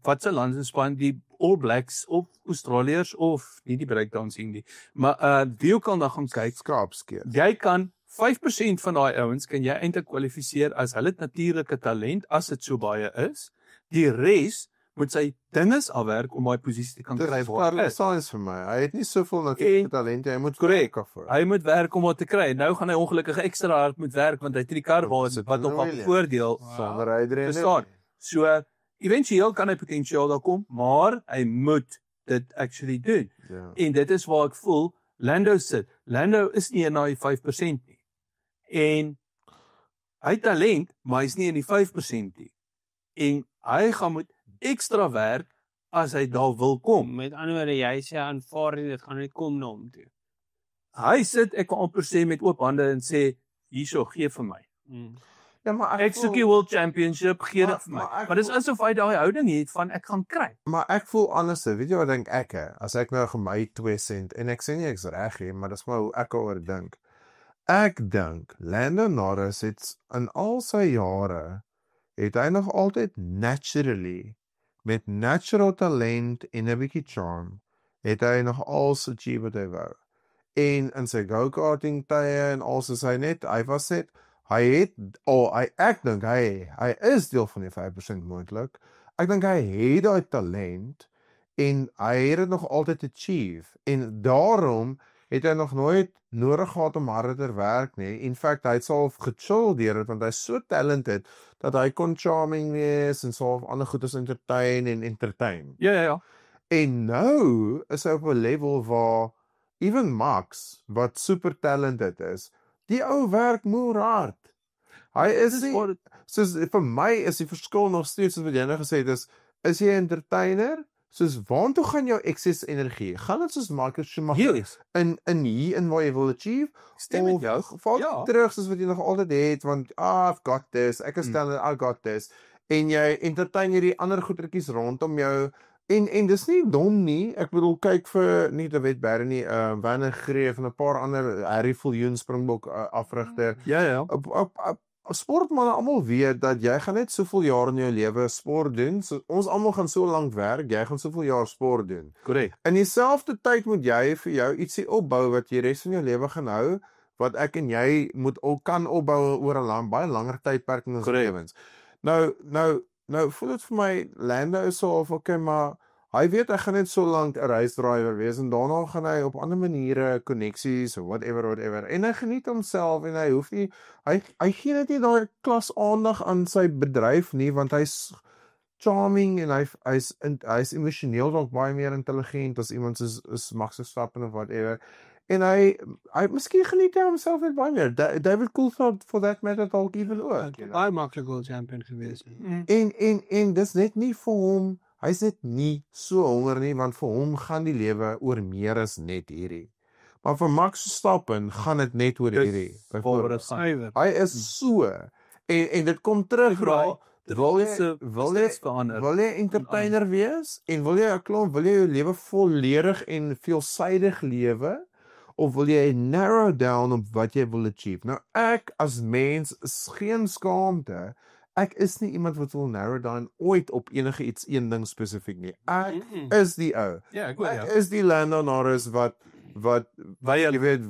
wat se landspan, die All Blacks of Australiërs of nie die breakdancing nie, maar wie ook al dan gaan kyk, Skaapskeer. jy kan 5% van daai ouens kan jy eintlik kwalifiseer as hulle natuurlike talent as dit so baie is. Die res moet sy dinges afwerk om daai posisie te kan Dis kry waar hy is. science vir my. Hy het nie soveel natuurlike talent, hy moet Korrek. werk vir. Hy moet werk om wat te kry. Nou gaan hy ongelukkig ekstra hard moet werk want hy het die kar wat hom gaan voordeel. Sonder hy Verstaan? So éventueel kan hy potensiaal daar kom, maar hy moet dit actually doen. Ja. En dit is waar ek voel Lando sit. Lando is nie in daai 5% nie. En hy het talent, maar hy's nie in die 5% nie. En hy gaan moet ekstra werk as hy daar wil kom. Met ander woorde, jy sê aanvaar nie, dit gaan net kom na hom toe. Hy sit, ek kan amper sê met oop hande en sê, hierso, gee vir my. Ja, maar Ek soek die World Championship, gee dit vir my. maar ek Maar dis voel- asof hy daai houding het van ek gaan kry. Maar ek voel anders, weet jy wat dink ek hè? As ek nou my 2 sent en ek sê nie ek's reg nie, maar dis maar hoe ek oor dink. Ek dink Lando Norris het in al sy jare het hy nog altyd naturally met natural talent en 'n bietjie charm het hy nog alles achieve wat hy wou. En in sy go-karting tye en alles is hy was net hy het ek dink hy is deel van die 5% moontlik. Ek dink hy het daai talent en hy het dit nog altyd achieve en daarom het hy nog nooit nodig gehad om harder te werk nie. In fact, hy het self gechill deur dit want hy's so talented dat hy kon charming wees en self ander goedes entertain. Ja. En nou is hy op 'n level waar even Max wat super talented is, die ou werk moer hard. Hy is nie, soos vir my is die verskil nog steeds soos wat jy nou gesê het is jy 'n entertainer? Soos waartoe gaan jou ekses energie? Gaan dit soos Michael Schumacher in hier in waar jy wil achieve? Stem met jou. Val terug soos wat jy nog altyd het want I've got this, ek is standard, I got this. En jy entertain hierdie ander goedertjies rondom jou. En dis nie dom nie. Ek bedoel kyk vir nie te Wetberry nie, Werner Greef en 'n paar ander Harry Viljoen Springbok afrigter. Ja. Sportmanne almal weet dat jy gaan net soveel jaar in jou lewe sport doen. So, ons almal gaan so lank werk, jy gaan soveel jaar sport doen. Korrek. In dieselfde tyd moet jy vir jou ietsie opbou wat jy res van jou lewe gaan hou, wat ek en jy kan opbou oor 'n baie langer tydperk in ons lewens. Nou voel dit vir my Lando is so of okay, maar hy weet hy gaan net so lank 'n race driver wees en daarna gaan hy op ander maniere koneksies of whatever en hy geniet homself en hy hoef nie hy gee net nie daai klas aandag aan sy bedryf nie want hy's charming en hy's emosioneel dalk baie meer intelligent as iemand soos Max Verstappen of whatever en hy miskien geniet hy homself net baie meer. David Coulthard for that matter dalk even ook. Baie maklik world champion gewees. En dis net nie vir hom, hy's net nie so honger nie, want vir hom gaan die lewe oor meer as net hierdie. Maar vir Max Verstappen gaan dit net oor hierdie. Byvoorbeeld. Hy is so en dit kom terug na wil jy entertainer wees en wil jy jou lewe volledig en veelsidig lewe of wil jy narrow down op wat jy wil achieve? Nou ek as mens is geen skaamte. Ek is nie iemand wat wil narrow down ooit op enige een ding spesifiek nie. Ek is die ou. Ja, ek is die Lando Norris wat jy weet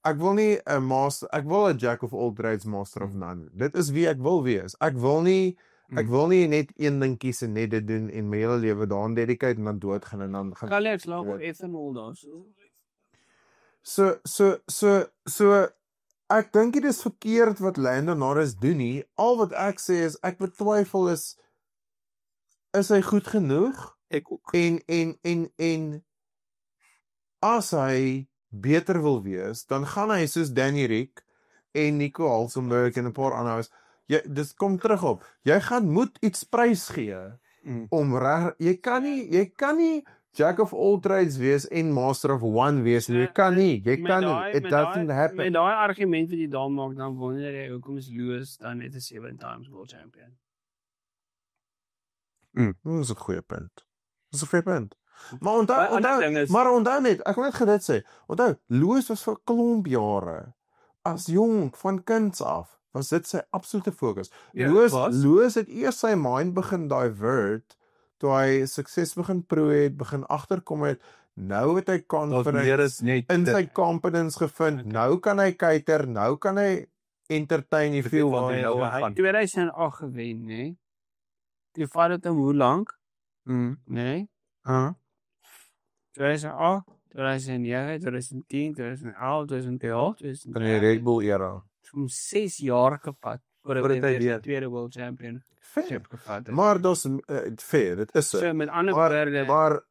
ek wil nie 'n master, ek wil 'n jack of all trades, master of none. Dit is wie ek wil wees. Ek wil nie net een ding kies en net dit doen en my hele lewe daaraan dedicate en dan doodgaan en dan gaan. Kan ek slaap op ethanol daar? So ek dink dit is verkeerd wat Lando Norris doen nie. Al wat ek sê is ek betwyfel is hy goed genoeg? Ek ook. En as hy beter wil wees, dan gaan hy soos Danny Rick en Nico Hulkenberg en 'n paar ander dis kom terug op. Jy moet iets prys gee om jy kan nie jack of all trades wees en master of one wees. Jy kan nie. It doesn't happen. Met daai argument wat jy daar maak, dan wonder jy hoekom is Lewis dan net 'n 7 times world champion. Dis 'n goeie punt. Maar onthou net, ek wil net dit sê. Onthou, Lewis was vir 'n klomp jare as jong van kinds af, was dit sy absolute fokus. Lewis het eers sy mind begin divert toe hy sukses begin proe het, begin agterkom het. Nou het hy confidence in sy confidence gevind. Nou kan hy cater, nou kan hy entertain die feel waar hy gaan. 2008 gewen, né? Die vat dit hoe lank? Né? 2008, 2009, 2010, 2011, 2012, in die Red Bull era. Om 6 jaar gevat voordat hy weer tweede world champion gevat het. Maar dis fair, dit is so. Met ander woorde,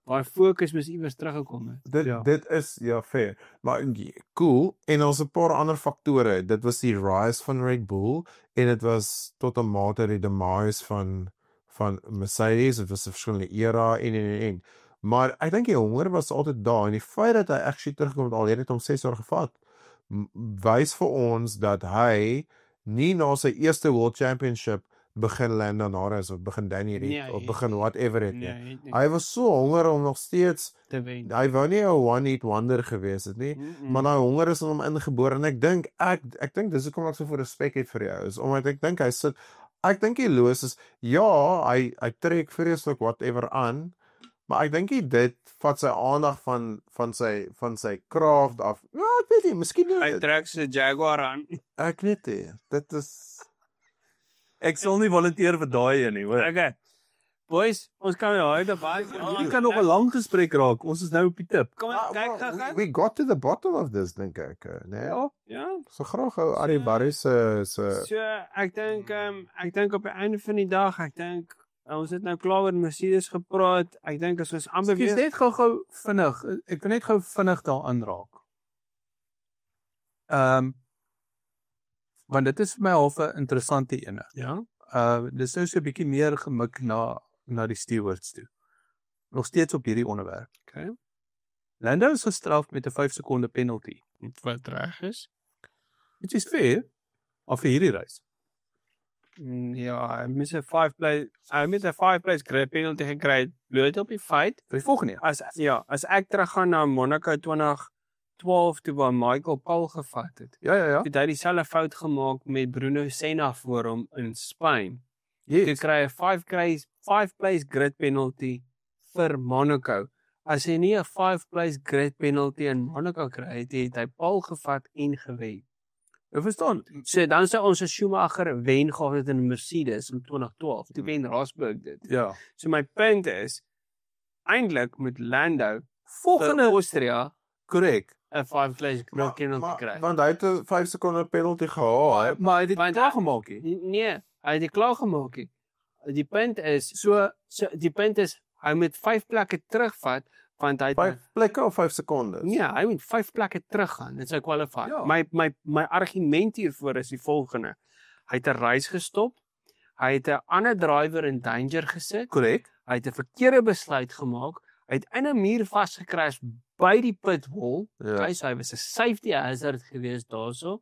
waar fokus mis iewers teruggekom het. Dit is fair. Maar cool, en ons 'n paar ander faktore. Dit was die rise van Red Bull en dit was tot 'n mate die demise van Mercedes. Dit was 'n verskillende era en. Maar ek dink die honger was altyd daar en die feit dat hy actually terugkom het al het hom 6 jaar gevat, wys vir ons dat hy nie na sy eerste World Championship begin Lando Norris of begin Danny Rick of begin whatever het nie. Hy was so honger om nog steeds te wen. Hy wou nie 'n one-hit wonder gewees het nie, maar daai honger is in hom ingebore en ek dink dis hoekom ek so veel respek het vir jou, is omdat ek dink die Lewis is hy trek vreeslik whatever aan. Maar ek dink dit vat sy aandag van sy craft af. Ja, ek weet nie, miskien hy trek sy Jaguar aan. Ek weet nie. Dit is ek sal nie volunteer vir daai nie, hoor. Okay. Boys, ons kan nou baie jy kan nog 'n lang gesprek raak. Ons is nou op die tip. Kom kyk gou. We got to the bottom of this, dink ek, né? Ja. So graag ou Ari Barry se So ek dink op die einde van die dag, ons het nou klaar oor Mercedes gepraat. Ek dink as ons aanbeweeg. Ek net gou vinnig. Ek wil net gou vinnig daaraan raak. Want dit is vir my half 'n interessante ene. Ja. Dis nou so 'n bietjie meer gemik na die stewards toe. Nog steeds op hierdie onderwerp. Okay. Lando is gestraf met 'n 5 sekonde penalty. Wat reg is? Dit is fair of hierdie reis. Ja, hy het 'n 5 place grid penalty gekry. Bloot op die feit. Vir die volgende jaar. As ek teruggaan na Monaco 2012 toe waar Michael Paul gevat het. Ja. Het hy dieselfde fout gemaak met Bruno Senna voor hom in Spanje. Jy kry 'n 5 place grid penalty vir Monaco. As hy nie 'n 5 place grid penalty in Monaco kry het hy Paul gevat en gewen. Jy verstaan? So dan sou ons Schumacher wen gehad het in Mercedes in 2012. Toe wen Rosberg dit. Ja. So my punt is eintlik met Lando volgende Austria korrek 'n 5 place grid penalty kry. Want hy het 'n 5 sekonde penalty gehad. Maar hy het dit klaar gemaak nie. Nee, hy het dit klaar gemaak nie. Die punt is hy moet 5 plekke terugvat want hy 5 plekke of 5 sekondes? nee, hy moet 5 plekke teruggaan in sy qualify. Ja. My argument hiervoor is die volgende. Hy het 'n race gestop. Hy het 'n ander driver in danger gesit. Korrek. Hy het 'n verkeerde besluit gemaak. Hy het in 'n muur vasgekras by die pit wall. Ja. Hy was 'n safety hazard geweest daarso.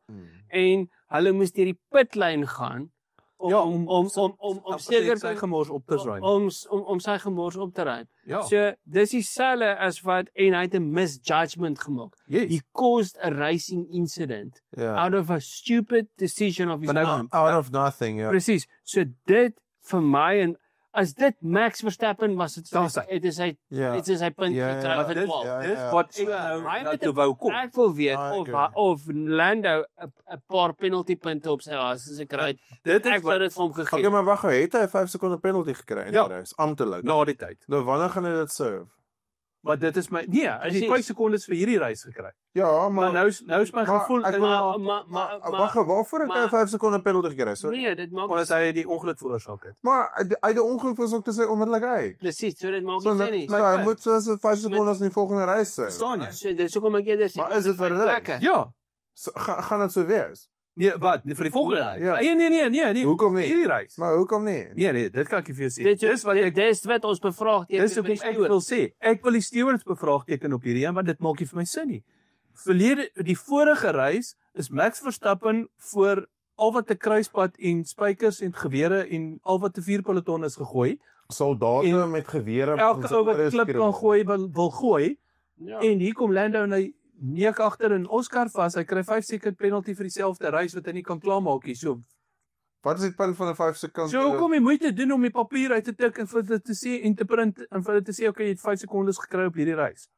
En hulle moes deur die pitlyn gaan om seker sy gemors op te ruim. om sy gemors op te ruim. Ja. So dis dieselfde as wat en hy het 'n misjudgment gemaak. Yes. He caused a racing incident Ja. out of a stupid decision of his own. Out of nothing, ja. Presies. So dit vir my en as dit Max Verstappen was dit Daar's hy. dit is hy Ja. dit is hy punt Ja, ja, gekry ja. vir Dis 12. Ja. wat So, ek nou hy dat moet toe wou kom. Ek wil weet Ah, of okay. of Lando 'n paar penalty punte op sy as ek kry. Dit Ek is sou dit vir hom Okay, gegee. maar wag, het hy 5 sekonde penalty gekry in Ja. die race? Amptelik. na die tyd. Nou wanneer gaan hy dit serve? Maar dit is my nee, as jy Presies. 5 sekondes vir hierdie reis gekry. Ja, Maar nou is my maar gevoel ek is wil- wag, waarvoor het hy maar- 5 sekonde penalty gekry? Sorry. Nee, dit maak omdat hy die ongeluk veroorsaak het. Maar hy die ongeluk was ook te sy onmiddellik uit. presies, so dit maak So, nie sin nie. hy moet so 5 sekondes in die volgende race serve. Verstaan jy? So dis hoekom ek eerder sê. Maar is dit vir hulle? Ja. So, gaan dit so wees? Nee, wat? Vir die volgende reis. Ja. Nee. Hoekom nie? Hierdie reis. Maar hoekom nie? Nee, dit kan ek nie vir jou sê. Dis wat ons bevraagteken. Dis hoekom ek wil sê, ek wil die stewards bevraagteken op hierdie een want dit maak nie vir my sin nie. Die vorige reis is Max Verstappen voor al wat 'n kruispad en spykers en gewere en al wat 'n vuurpeloton is gegooi. Soldate En met gewere. Elke ou wat klip kan gooi wil gooi. Ja. En hier kom Lando en hy neek agter in Oscar vas. Hy kry 5 sekond penalty vir dieselfde reis wat hy nie kan klaarmaak nie. So Wat is die punt van 'n 5 sekonde? hoekom jy moeite doen om die papier uit te tik en vir dit te sê en te print en vir dit te sê okay, jy het 5 sekondes gekry op hierdie reis.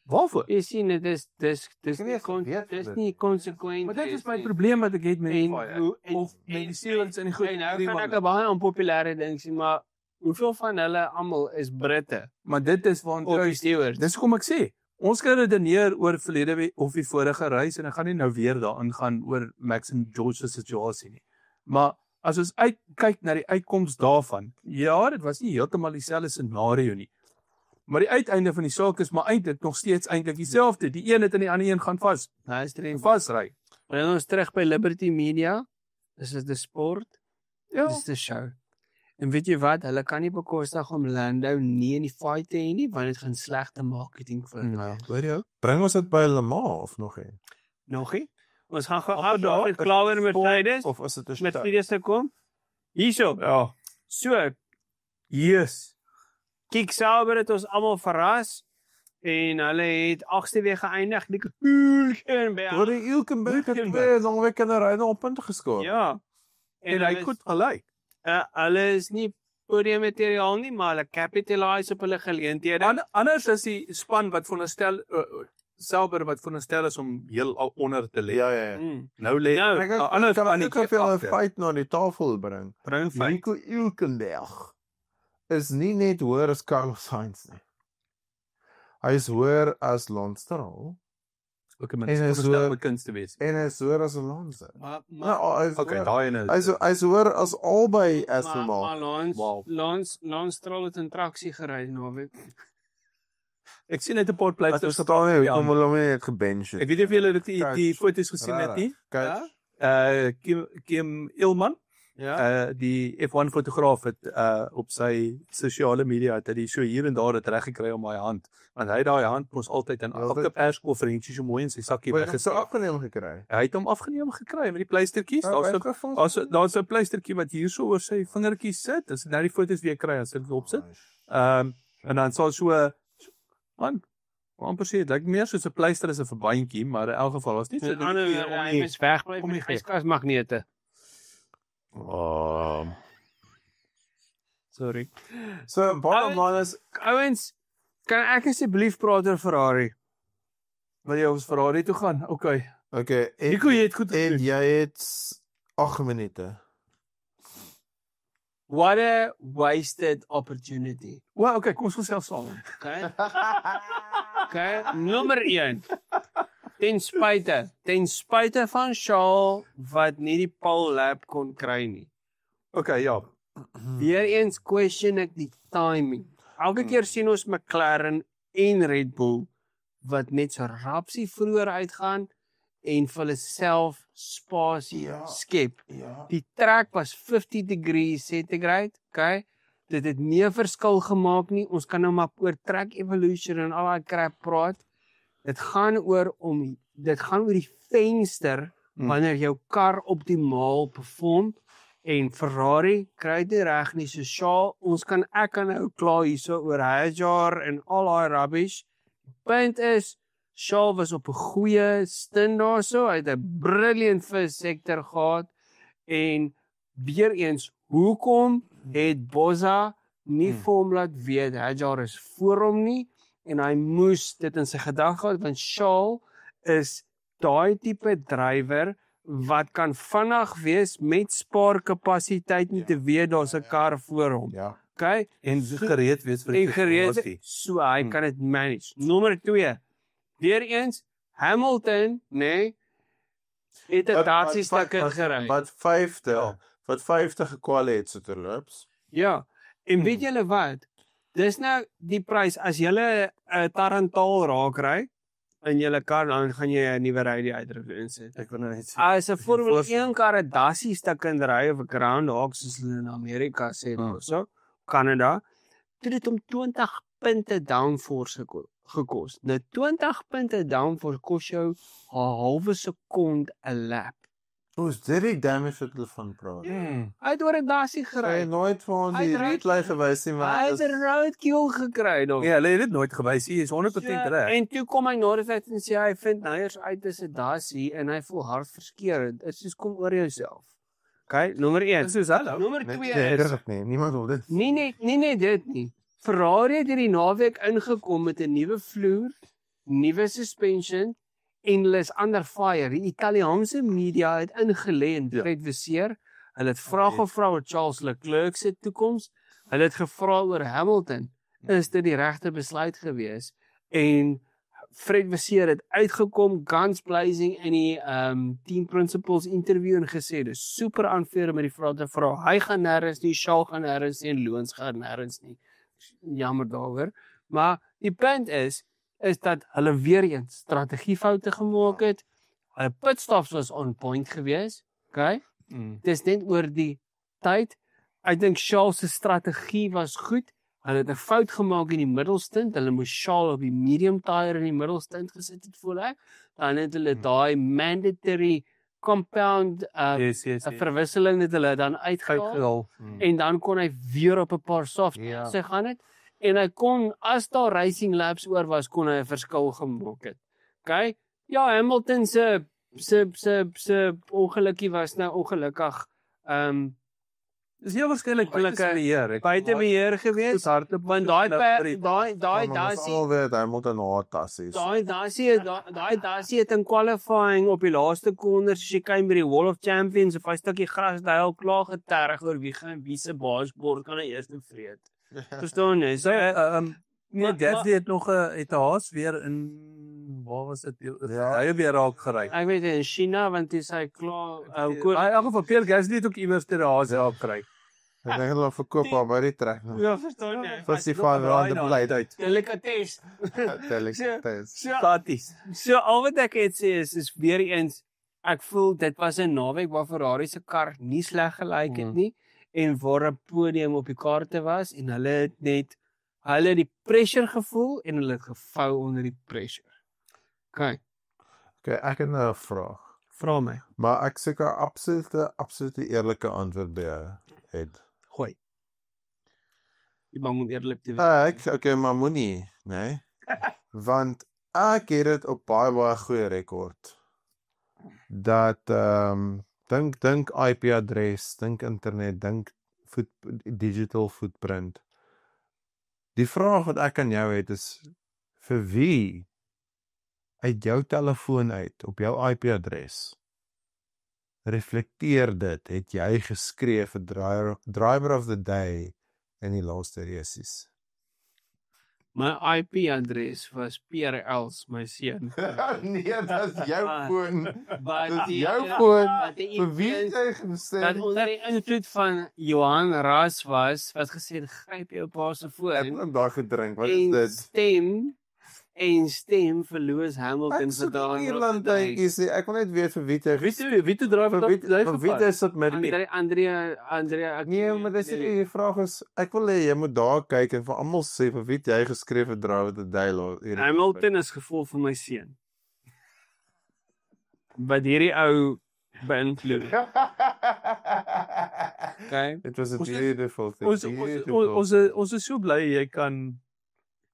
Waarvoor? Jy sien dit is Ek het nie eens geweet dis dit. nie konsekwent. Maar dit is my probleem wat ek het met die En fire. hoe- en- Of met die stewards en die goed. En nou die kan ek manne. 'n baie onpopulêre ding sê, maar hoeveel van hulle almal is Britte Maar dit is waar op die stewards? dis hoekom ek sê. Ons kry dit neer oor verlede of die vorige reis en ek gaan nie nou weer daarin gaan oor Max en George se situasie nie. Maar as ons kyk na die uitkoms daarvan, ja, dit was nie heeltemal dieselfde scenario nie. Maar die uiteinde van die saak is maar eintlik nog steeds eintlik dieselfde. Die een het in die ander een gaan vas. Luister en Vasry. bring ons terug by Liberty Media. Dis is die sport. Ja. Dis die show. En weet jy wat? Hulle kan nie bekostig om Lando nie in die fight te hê nie, want dit gaan slegte marketing vir hulle. Ja, hoor jy? Bring ons dit by Le Mans of nog nie? Nogie? Ons gaan gou Op daar, met Klauwer en Mercedes Of is dit 'n met stad? Fides te kom. Hierso. Ja. So, Yes. Kiek Sauber het ons almal verras en hulle het 8ste week geëindig. Die Hülkenberg. Oor die Hülkenberg het Hülkenberg. 2 longweek in 'n ry nog punte geskoor. Ja. En hy goed gelyk. Hulle is nie podiummateriaal nie, maar hulle capitalize op hulle geleenthede. Anders is die span wat veronderstel Sauber wat veronderstel is om heel al onder te lê. Ja. Nou lê Nou, Ek anders kan aan die ek kan vir 'n agter. feit na die tafel bring. Bring feit. Nico Hülkenberg is nie net hoër as Carlos Sainz nie. Hy is hoër as Lance Stroll Okay, maar En dit is is so- wel bekend te wees. en hy is hoër as Alonso. Maar Nou, hy is Okay, hoër- daai ene. hy is hoër as albei Aston maar Martin. Wow. Lance Stroll het 'n traksie gery naweek. Ek sien net 'n paar Wat plekke. is dit al nie? Ja. Kom hulle hom net gebench. Ek weet nie of julle die Kyk, foto's gesien het nie. Kyk, Kim Ilman, Ja. die F1 fotograaf het op sy sosiale media het hy die so hier en daar dit reg gekry om my hand. Want hy het daai hand mos altyd in elke perskonferensie so mooi in sy sakkie Hy het so weggesit. afgeneem gekry. Hy het hom afgeneem gekry met die pleistertjies. Daar's 'n pleistertjie wat hier so oor sy vingertjies sit. As jy nou die foto's weer kry as dit op sit. En dan sal so man amper sê dit lyk meer soos 'n pleister as 'n verbandjie, maar in elk geval was nie so In ander woorde, hy is wegbly om van die die yskasmagnete. Sorry. So bottom line is Ouens, kan ek asseblief praat oor Ferrari? wil jy ons Ferrari toe gaan? Okay. okay, Nico, jy het goed en gedoen. jy het 8 minute. What a wasted opportunity. Wow, okay, kom ons gesels saam. Okay? Okay, nommer 1. Ten spyte van Charles wat nie die pole lap kon kry nie. Okay, ja. Weereens question ek die timing. Elke keer sien ons McLaren en Red Bull wat net so rapsie vroeër uitgaan en vir hulle self spasie skep. Die trek was 50 degrees centigrade, okay? Dit het nie 'n verskil gemaak nie. Ons kan nou maar oor track evolution en al daai crap praat. Dit gaan oor die venster wanneer jou kar optimaal perform en Ferrari kry dit reg nie. So Charles, ek kan nou klaar hierso oor Hadjar en al daai rubbish. Punt is Charles was op 'n goeie stint daarso. Hy het 'n brilliant first sector gehad en weer eens, hoekom het Bottas nie vir hom laat weet Hadjar is voor hom nie en hy moes dit in sy gedagte hou want Charles is daai tipe drywer wat kan vinnig wees met spaarkapasiteit nie te weet daar's 'n kar voor hom. Ja. Okay? En gereed wees vir die situasie. So hy kan dit manage. Nommer 2. Weereens Hamilton, nee, het 'n dasie-stukke gery. Wat 50 gekwal het so terloops. Ja. En weet julle wat? Dis nou die prys as jy 'n Tarantaal raak ry in jou kar, dan gaan jy 'n nuwe radiator insit. Ek wil nou net sê. As 'n Formule 1 kar 'n dasie-stuk kan ry of 'n groundhog soos hulle in Amerika sê so, Canada, dit om 20 punte downforce gekos. Nou 20 punte downforce kos jou 'n halwe sekond 'n lap. Oes dit die damage wat hulle van praat? Hy het oor 'n dasie gery. Hy nooit vir ons die readlyn gewys nie, maar hy het 'n roadkill gekry nog. Ja, hulle het dit nooit gewys nie, is 100% reg. En toe kom hy na dit uit en sê hy vind nou eers uit dis 'n dasie en hy voel hartverskeurend. Dit is soos kom oor jouself. Okay, nommer 1. Dis hallo. Nommer 2 Nee, is dit nie. Niemand wil dit. nie net dit nie. Ferrari het hierdie naweek ingekom met 'n nuwe vloer, nuwe suspension en hulle is under fire. Die Italiaanse media het ingelê en kritiseer. Hulle het vrae gevra oor Charles Leclerc se toekoms. Hulle het gevra oor Hamilton. Is dit die regte besluit gewees? En Fred Vasseur het uitgekom guns blazing in die team principals interview en gesê dis super unfair met die vrae te vra. Hy gaan nêrens nie, Charles gaan nêrens nie en Loens gaan nêrens nie. Jammer daaroor. Maar die punt is dat hulle weer eens strategiefoute gemaak het. Hulle pitstops was on point geweest. Okay? Dis net oor die tyd. Ek dink Charles se strategie was goed. Hulle het 'n fout gemaak in die middelstint. Hulle moes Charles op die medium tyre in die middelstint gesit het voel ek. Dan het hulle daai mandatory compound verwisseling het hulle dan uitgehaal. En dan kon hy weer op 'n paar soft sy gaan het. En hy kon, as daar racing laps oor was, kon hy 'n verskil gemaak het. Okay? Ja, Hamilton se ongelukkie was nou ongelukkig. Dis heel waarskynlik buite beheer gewees. Want daai dasie alweer Hamilton haat dassies. Daai dasie het in qualifying op die laaste corner as jy kyk by die Wall of Champions of 'n stukkie gras daai al klaar geterg oor wie se basebord kan hy eers vreet. Verstaan jy? So Gasly het nog 'n haas weer in waar was dit? Hy het weer raak gery. Ek weet in China want dis hy klaar in elk geval Pierre Gasly het ook iewers te haas raak gery. Ek dink hulle verkoop maar by die trek nou. Ja, verstaan jy? Vir die van rande bly uit. Delikates. Staties. So al wat ek het sê is weer eens ek voel dit was 'n naweek waar Ferrari se kar nie sleg gelyk het nie en waar 'n podium op die kaarte was en hulle het net die pressure gevoel en hulle het gevou onder die pressure. Okay, ek het nou 'n vraag. Vra my. Maar ek seker absolute eerlike antwoord by jou het. Gooi. Jy moet eerlik te wees. Okay, maar moenie, nee. Want ek het dit op baie goeie rekord. Dat dink IP adres, dink internet, dink digital footprint. Die vraag wat ek aan jou het is vir wie uit jou telefoon uit op jou IP adres reflekteer dit het jy geskree vir driver of the day in die laaste races. My IP adres was PRL's my seun. Nee, dit is jou foon. Dit is jou foon. Vir wie jy gesê dat onder die invloed van Johan Ras was wat gesê het gryp jou pa se foon. Ek het daai gedrink. Wat is dit? Stem en stem vir Lewis Hamilton Ek soek gedaan. Ierland tydjies, ek wil net weet vir wie jy Wie toe draai vir wie is dit met Andrea, Nee, maar dis die vraag is, ek wil hê jy moet daar kyk en vir almal sê vir wie jy geskryf het Drive with the Day. Hamilton is gevolg van my seun. Wat hierdie ou beïnvloed. Okay. It was a beautiful thing. Ons is so bly jy kan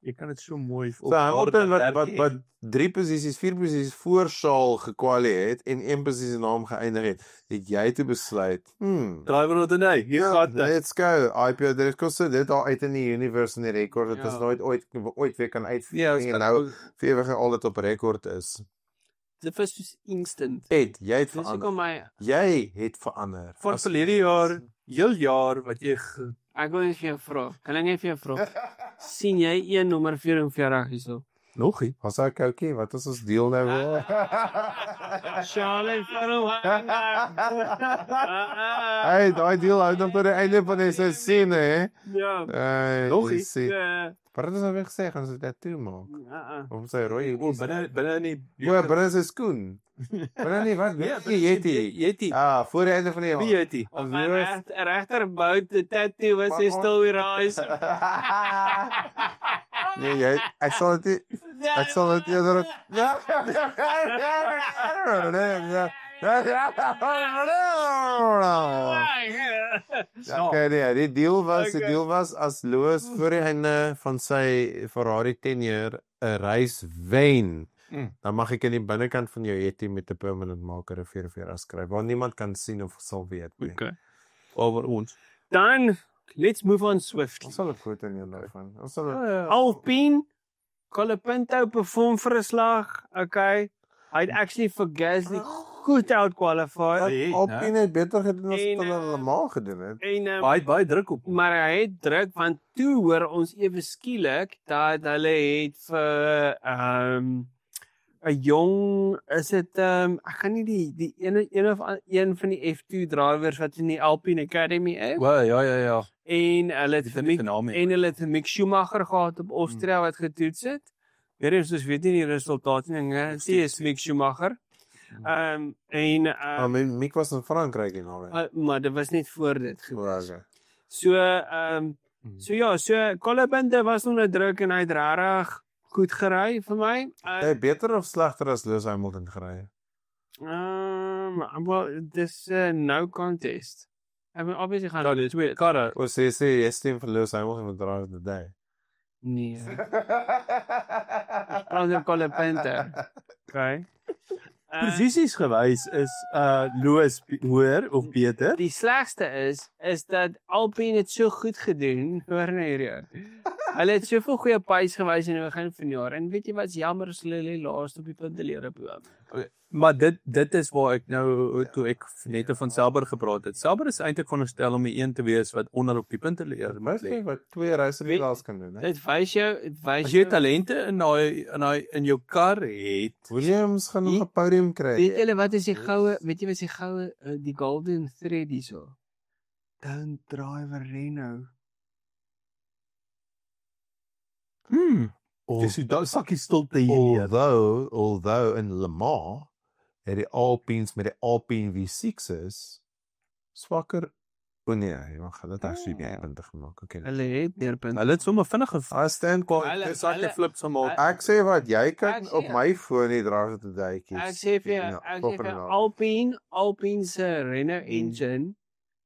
dit so mooi So Hamilton wat 3 posisies, 4 posisies voor Charles gekwalie het en 1 posisie na hom geëindig het jy toe besluit. Driver not an A. Hier gaan dit. Let's go. IPO dit kos dit al uit in die universe en die rekord. Dit is nooit ooit weer kan uitvlieg en nou vir ewig al dit op rekord is. Dit was soos instant. Jy het verander. Jy het verander. Van verlede jaar, heel jaar wat jy Ek wil net vir jou vra. Kan ek net vir jou vra? Sien jy 1 nommer 44 hierso? nog nie. Was hy oukie? Wat is ons deel nou? Charlie van Hey, daai deel hou nog tot die einde van die seisoen, hè? Ja. Nog nie. Maar dit is nou weer gesê, gaan sy dit toe maak. Om sy rooi. Binne nie. Ja, binne sy skoen. Binne nie wat? Yeti. Ah, voor die einde van die jaar. Wie Yeti? Regterbout the tattoo was hy still weer eyes. Nee, ek sal dit eerder. Okay, nee, die deal was as Lewis voor die einde van sy Ferrari 10 jaar 'n race wen. Dan mag ek in die binnekant van jou Yeti met 'n permanent marker 44 skryf waar niemand kan sien of sal weet nie. Okay. Oor ons. Dan let's move on swiftly. Ons sal 'n foto neem daarvan. Ons sal Alpine Colapinto perform vir 'n slag. Okay. I'd actually for Gasly goed out qualified. Alpine het beter gedoen as wat hulle normaal gedoen het. En baie druk op. Maar hy het druk want toe hoor ons ewe skielik dat hulle het vir 'n jong is dit ek gaan nie die een van die F2 drivers wat in die Alpine Academy is. Wel ja. En hulle het Mick Schumacher gehad op Austria wat getoets het. Weer eens ons weet nie die resultate nie. Dit is Mick Schumacher. Mick was in Frankryk en al. Maar dit was net voor dit gebeur. So Colapinto was onder druk en hy het regtig goed gery vir my. Hy beter of slegter as Lewis Hamilton gery? Well, this no contest. I mean, obviously gaan dit twee karre. Ons sê jy stem vir Lewis Hamilton met Drive with the Day. Nee. Ander Colapinto. Okay. Posisies gewys is Lewis hoër of beter. Die slegste is dat Alpine het so goed gedoen hoor na hierdie. Hulle het soveel goeie pace gewys in die begin van die jaar en weet jy wat's jammer is hulle laaste op die punteteler boom. Okay. Maar dit is waar ek nou toe ek net van Sauber gepraat het. Sauber is eintlik veronderstel om die een te wees wat onder op die punteteler moet lê. Wat twee race kan doen, hè. Dit wys jou as jy talente in jou kar het. Williams gaan nog 'n podium kry. Weet julle wat is die goue, die golden thread hierso? Don't drive a Renault. Dis daai sakkie stilte hier. Although in Le Mans het die Alpines met die Alpine V6's swakker. Nee, wag, dit het sy baie punte gemaak. Okay. Hulle het meer punte. Hulle het sommer vinnig stand sakkie flips gemaak. Ek sê wat jy kan op my foon nie draai dit uitjies. Ek sê vir Alpine se Renault engine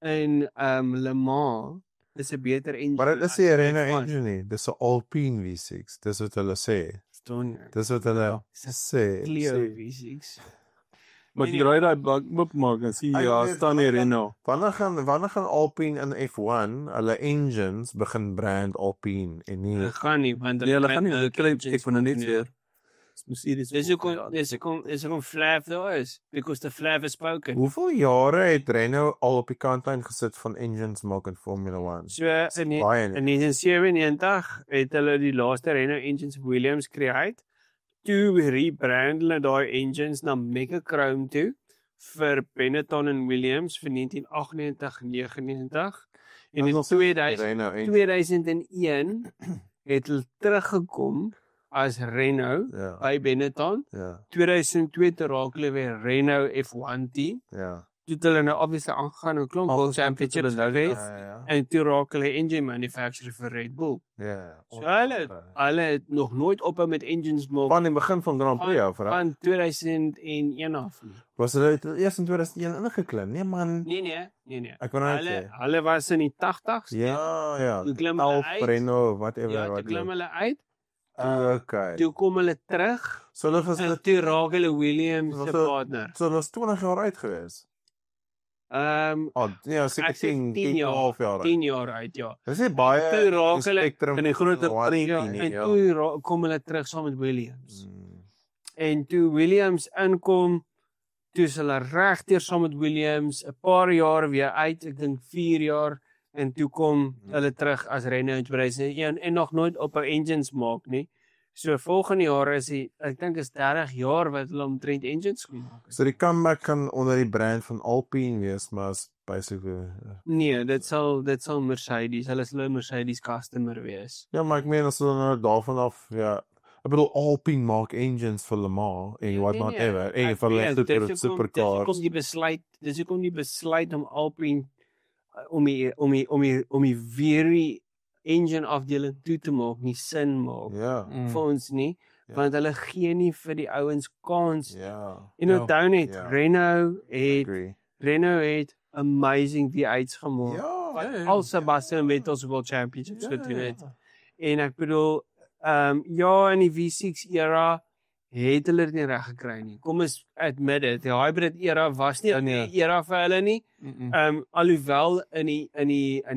in Le Mans dis 'n beter engine. Maar dit is nie 'n Renault engine nie, dis 'n Alpine V6. Dis wat hulle sê. Dis wat hulle sê. Clio V6. Maar jy ry daai boekmark en sien staan hier Renault. Wanneer gaan Alpine in F1 hulle engines begin brand Alpine en nie hulle gaan nie want hulle gaan nie ek van net weer. Dis ook flap daar is because the flap is spoken. Hoeveel jare het Renault al op die kantlyn gesit van engines maak in Formula 1? So in 1997 het hulle die laaste Renault engines Williams create. Toe rebrand hulle daai engines na Mecachrome toe vir Benetton en Williams vir 1998-99 en in 2001 het hulle teruggekom as Renault Ja. by Benetton. Ja. 2002 toe raak hulle weer Renault F1 team. Ja. Toe het hulle nou obviously aangegaan en klomp World Championships gewen. Ja. En toe raak hulle engine manufacturer vir Red Bull. Ja. So hulle het nog nooit ophou met engines maak Van die begin van Grand Prix af, reg? van 2001 af. Was hulle eers in 2001 ingeklim? Nee man. Nee. Ek kon net sê. Hulle was in die 80s. Ja. Toe klim hulle Alf, uit. Renault, whatever. Ja, toe klim hulle uit. Okay. Toe kom hulle terug. So hulle was En toe raak hulle Williams se partner. So hulle was 20 jaar uit gewees. Ja, seker 10 jaar uit. 10 jaar uit, ja. Dis nie baie Toe raak hulle spektrum in die groter Ja, prentjie en nie. Ja. toe kom hulle terug saam met Williams. En toe Williams inkom, toe is hulle regdeur saam met Williams, 'n paar jaar weer uit, ek dink 4 jaar, en toe kom hulle terug as Renault in 2001 en nog nooit op 'n engines maak nie. So volgende jaar is ek dink is 30 jaar wat hulle omtrent engines gemaak het. So die comeback kan onder die brand van Alpine wees, maar is basically Nee, dit sal Mercedes, hulle sal 'n Mercedes customer wees. Ja, maar ek meen as hulle nou daarvan af, ja, ek bedoel Alpine maak engines vir Le Mans en what not ever, en vir hulle supercars. Dis hoekom die besluit om Alpine om die very engine afdeling toe te maak, nie sin maak Ja. vir ons nie, want hulle gee nie vir die ouens kans. Ja. En onthou net, Ja. Renault Agree. het amazing V8's gemaak. Ja. Al Sebastian Vettel's World Championships Ja, gedoen ja. het. En ek bedoel, ja, in die V6 era het hulle dit nie reg gekry nie. Kom ons admit it, die hybrid era was nie 'n era vir hulle nie. Alhoewel in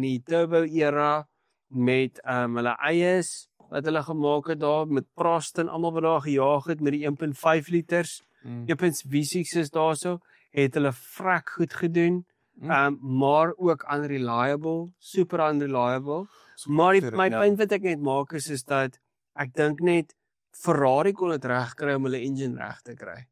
die turbo era met hulle eies wat hulle gemaak het daar met Prost en almal wat daar gejaag het met die 1.5 liters. 1.6 is daarso, het hulle vrek goed gedoen. Maar ook unreliable, super unreliable. Maar my punt wat ek net maak is dat ek dink net Ferrari kon dit reg kry om hulle engine reg te kry.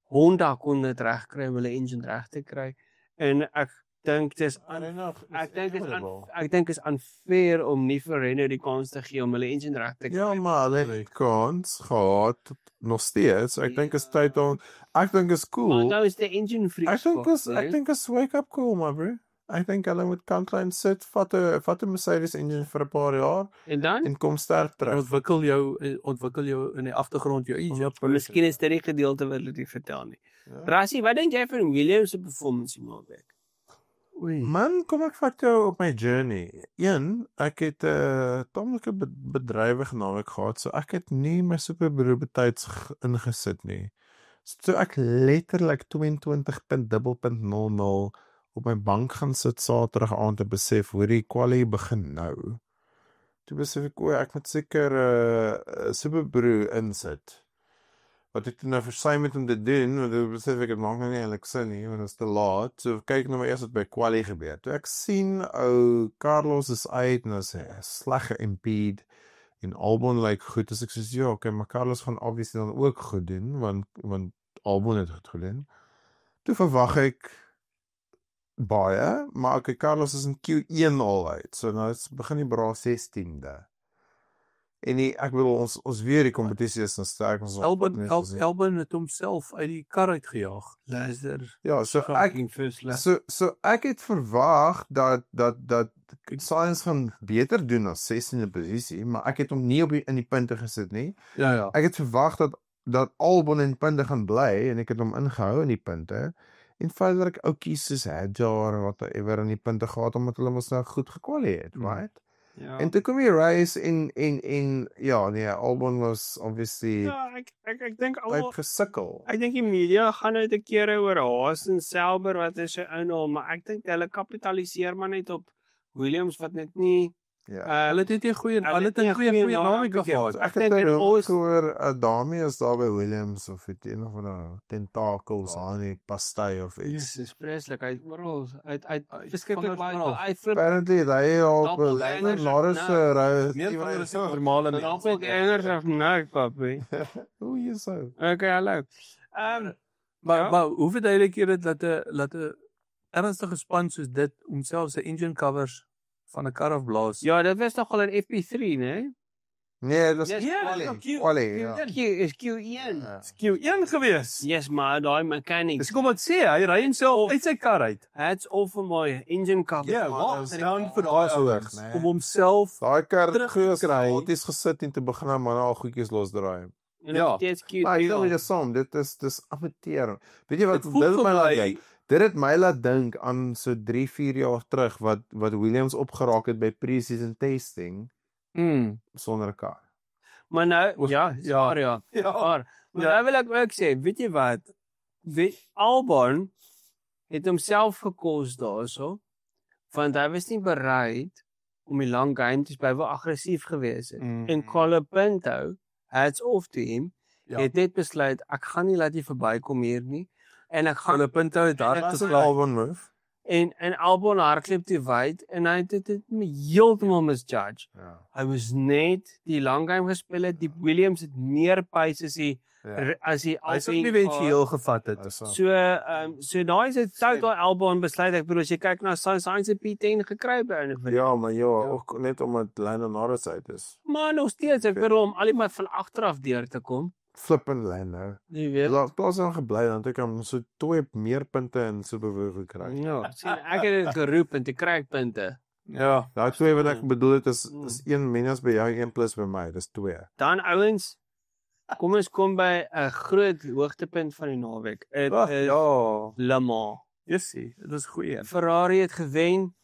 Honda kon dit reg kry om hulle engine reg te kry. En ek dink dis ek dink is unfair om nie vir Renault die kans te gee om hulle engine reg te kry. Ja, maar hulle het kans gehad nog steeds. Ek dink is tyd om ek dink is cool. Maar nou is die engine freak. Ek dink is wake up call, my bro. Ek dink hulle moet kantlyn sit, vat 'n Mercedes engine vir 'n paar jaar en kom sterk terug. Ontwikkel jou in die agtergrond jou engine. Miskien is dit die gedeelte wat hulle dit vertel nie. Rassie, wat dink jy van Williams se performance in Malbec? Man, kom ek vat jou op my journey. Ek het 'n tamelike bedrywige naweek gehad, so ek het nie my superberoeptyds ingesit nie. So ek letterlik 22.00 op my bank gaan sit Saterdag aand te besef hoe die kwalie begin nou. Toe besef ek, ek moet seker superbroe insit. Wat ek nou versuim het om te doen, want ek besef ek het maak nou nie eintlik sin nie, want dit is te laat. So kyk nou maar eers wat by kwalie gebeur. Toe ek sien Carlos is uit en hy sê slegge impede en Albon lyk goed, as ek sê ja, okay, maar Carlos gaan obviously dan ook goed doen, want Albon het goed gedoen. Toe verwag ek baie, maar okay, Carlos is in Q1 al uit, so nou begin die bra 16de. En ek bedoel, ons weer die kompetisie is nou sterk. Albon het homself uit die kar uitgejaag. Luister. Ja, so ek het verwag dat Sainz gaan beter doen as 16de posisie, maar ek het hom nie in die punte gesit nie. Ja. Ek het verwag dat Albon in punte gaan bly en ek het hom ingehou in die punte. En verder ek oukies soos Hadjar wat ewer in die punte gehad omdat hulle mos nou goed gekwalie het, right? Ja. En toe kom die race en ja, nee, Albon was obviously ek dink almal gesukkel. Ek dink die media gaan nou 'n keer oor Haas en Sauber wat is sy inhaal, maar ek dink hulle kapitaliseer maar net op Williams wat net nie hulle het nie goeie naweek gehad. Ek het net oor Adami is daar by Williams of het een of ander tentakels aan die pastei of iets. Dis preslik uit oral uit beskikbaar baie apparently hy al Norris normaal en ook engers of nou papi. Hoe jy so. Okay, hallo. Maar hoe verduidelik jy dit dat 'n ernstige span soos dit homself se engine covers van 'n kar afblaas? Ja, dit was nog al in FP3, né? Nee, dit was Yes, quali, ja. Is Q1. Q1 gewees. Yes, maar daai mechanic. Dis kom wat sê, hy ry homself uit sy kar uit. Hats off vir my engine cover. Ja, maar wat dis dan vir daai ouers nee. om homself Daai kar Terugkry. het gesit en te begin maar nou al goedjies losdraai. En Ja. dit is Q2. Maar ek wil net som, dis amateur. Weet jy wat Dit voel dit vir my laat my- kyk? Dit het my laat dink aan so 3-4 jaar terug wat Williams opgeraak het by pre-season testing sonder 'n kar. Maar nou, ja. Ja. Maar nou wil ek ook sê, weet jy wat? Albon het homself gekos daarso, want hy was nie bereid om die lang game te speel, wel aggressief gewees het. En Colapinto, hats off to him, het net besluit, ek gaan nie laat jy verbykom hier nie, en ek gaan Colapinto het hard Dit is 'n geslaag. Albon move. en Albon hardloop te wyd en hy het dit heeltemal misjudge. Ja. Hy was net die lang game gespeel het, die Williams het meer pace as die Hy sou nie eventueel gevat het. So daai is dit sou daai Albon besluit ek bedoel as jy kyk na Sainz se P10 gekry by en Ja, maar ook net omdat Lando Norris uit is. maar nog steeds ek bedoel om al die maar van agteraf deur te kom. Flippin Lando. Jy weet. Plaas dan gebly dan het ek hom so 2 meer punte in Super Bowl gekry. Ja, sien ek het dit geroep en te kry ek punte. Ja. Daai 2 wat ek bedoel het is 1 minus by jou 1 plus by my, dis 2. Dan ouens, kom ons kom by 'n groot hoogtepunt van die naweek. Dit is Le Mans. Jessie, dit is goeie. Ferrari het gewen.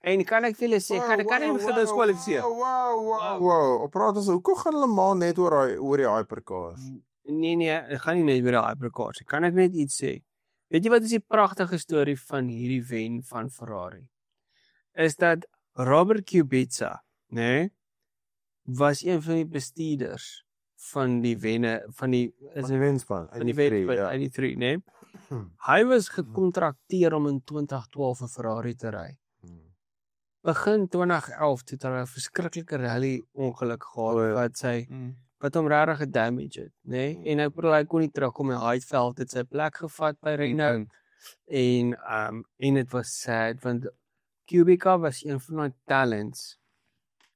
En kan ek vir julle sê, kan nie gediskwalifiseer. Wow. Op praat ons hoekom gaan hulle maar net oor die hypercars? Nee, ek gaan nie net oor die hypercars nie. Kan ek net iets sê? Weet jy wat is die pragtige storie van hierdie wen van Ferrari? Is dat Robert Kubica, was een van die bestuurders van die wenne van die wenspan uit die 3, Hy was gekontrakteer om in 2012 'n Ferrari te ry. Begin 2011 het hy 'n verskriklike rally ongeluk gehad wat hom regtig gedamage het, En ek bedoel hy kon nie terugkom en Heidfeld het sy plek gevat by Renault. En dit was sad want Kubica was een van die talents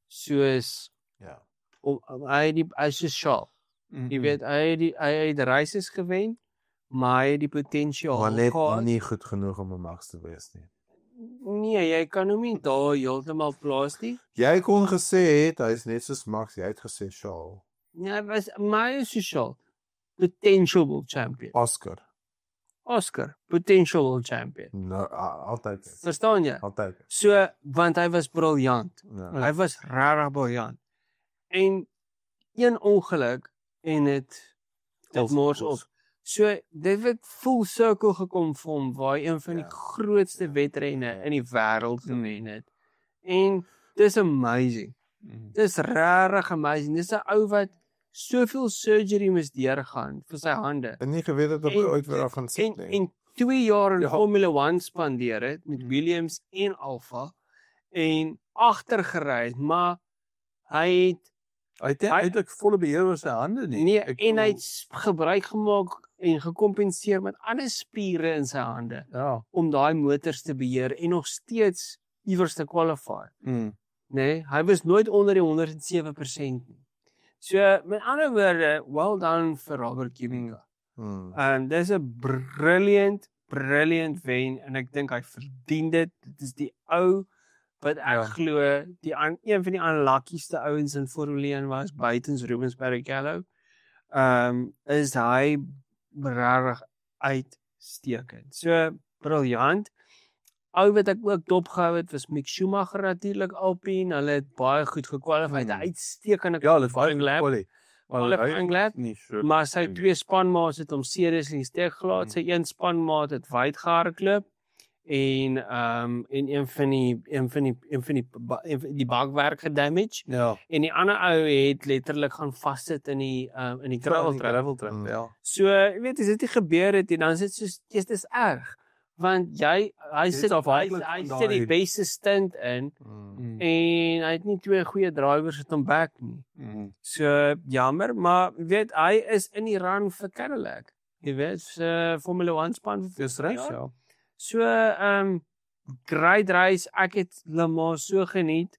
soos hy is so sharp. Jy weet hy het races gewen, maar hy het die potensiaal maar net nie goed genoeg om 'n max te wees nie. Nee, jy kan hom nie daar heeltemal plaas nie. Jy kon gesê het hy is net soos Max, jy het gesê Charles. Nee, hy was my sosiaal potential world champion. Oscar, potential world champion. Nou, altyd. Verstaan jy? Altyd. So, want hy was briljant. Ja. Hy was regtig briljant. En een ongeluk en dit mors op. So, dit het full circle gekom vir hom waar hy een van die grootste wedrenne in die wêreld gewen het. En dis amazing. Dis regtig amazing. Dis 'n ou wat soveel surgery moes deurgaan vir sy hande. En nie geweet het of hy ooit weer af gaan sit nie. En 2 jaar in Formula 1 spandeer het met Williams en Alfa en agtergery het, maar hy het eintlik volle beheer oor sy hande nie. Nee, en hy het gebruik gemaak en gekompenseer met ander spiere in sy hande om daai motors te beheer en nog steeds iewers te qualify. Hy was nooit onder die 107% nie. So met ander woorde, well done vir Robert Kubica. Dis 'n brilliant wen en ek dink hy verdien dit. Dit is die ou wat ek glo een van die unluckyste ouens in Formule 1 was buitens Rubens Barrichello. Is hy regtig uitstekend. So briljant. Ou wat ek ook dopgehou het was Mick Schumacher natuurlik Alpine. Hulle het baie goed gekwalifiseer. Uitstekende maar sy 2 spanmaats het hom serieus in die steek gelaat. Sy een spanmaat het wyd gehardloop en een van die bakwerk gedamage. En die ander ou het letterlik gaan vassit in die gravel track. So, jy weet as dit nie gebeur het nie, dan is dit soos dis erg. Want hy sit die base stint in en hy het nie 2 goeie drivers het hom back nie. So jammer, maar weet hy is in die run vir Cadillac. Jy weet, Formula 1 span dis reg, ja. So great race. Ek het Le Mans so geniet.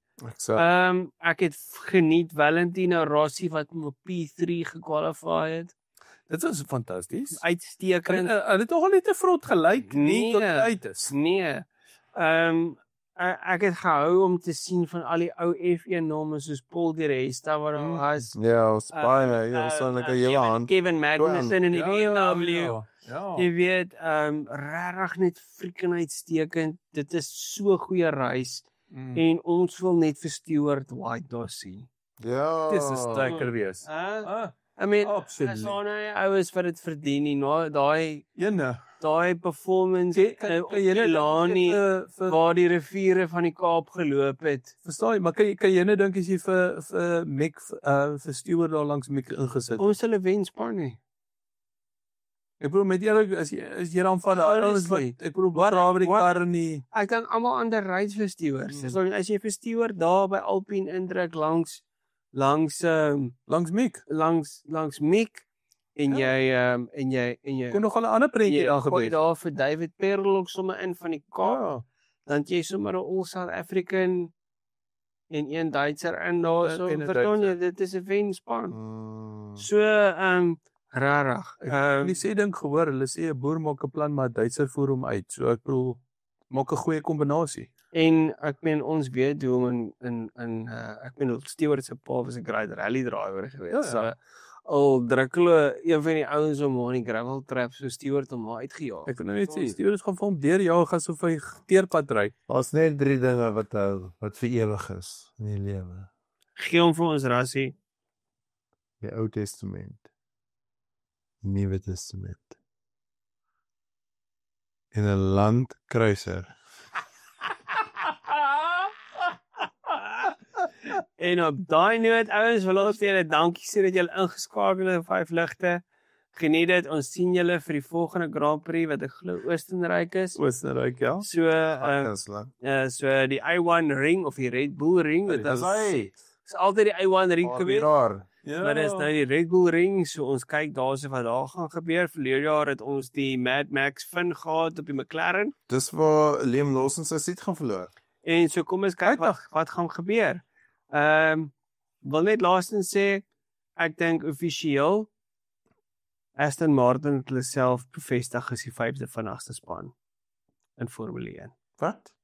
Ek het geniet Valentino Rossi wat op P3 gekwalifiseer het. Dit was fantasties. Uitstekend. Hulle het nogal nie te vrot gelyk nie tot uit is. Nee. Ek het gehou om te sien van al die ou F1 name soos Paul di Resta wat daar was. Ja, Spine, so like 'n hele hand. Kevin Magnussen in die BMW. Ja. Jy weet, regtig net freaking uitstekend. Dit is so goeie reis en ons wil net vir Stewart White daar sien. Ja. Dis 'n striker wees. I mean, absoluut. as ouers wat dit verdien nie, Ene. daai performance op Lani waar die riviere van die Kaap geloop het. Verstaan jy, maar kan jy net dink as jy vir Mick vir Stewart daar langs Mick ingesit. Ons hulle wen span nie. Ek bedoel met eerlik as jy dan van alles wat ek bedoel brawe die kar nie. Ek dink almal ander rides vir Stewards. So as jy vir Stewart daar by Alpine indruk langs Mick Mick en jy kon nog 'n ander prentjie daar gebeur. Jy daar vir David Perlock sommer in van die Kaap. Dan jy sommer 'n All South African en een Duitser in daar so. Verstaan jy, dit is 'n wenspan. So rarig. Hulle sê dink gehoor, hulle sê 'n boer maak 'n plan maar 'n Duitser voer hom uit. So ek bedoel maak 'n goeie kombinasie. En ek meen ons weet hoe om ek meen Stewart se pa was 'n great rally driver geweest. So al druk hulle een van die ouens om hom in die gravel trap so Stewart hom maar uitgejaag. Ek wil nou net sê Stewart gaan vir hom deurjaag asof hy teerpad ry. Daar's net 3 dinge wat vir ewig is in die lewe. Gee hom vir ons rassie. Die Ou Testament. Nuwe Testament. In 'n landkruiser. En op daai noot ouens wil ons vir julle dankie sê dat julle ingeskakel het op 5 ligte. Geniet dit. Ons sien julle vir die volgende Grand Prix wat ek glo Oostenryk is. Oostenryk, ja. So so die I1 ring of die Red Bull ring, dit is altyd die I1 ring gewees. Ja. Maar dis nou die Red Bull ring, so ons kyk daarse wat daar gaan gebeur. Verlede jaar het ons die Mad Max Finn gehad op die McLaren. Dis waar Liam Lawson sy seat gaan verloor. En so kom ons kyk wat gaan gebeur. Wil net laastens sê, ek dink offisieel Aston Martin het hulle self bevestig as die 5de vinnigste span in Formule 1. Wat?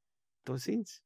Totsiens.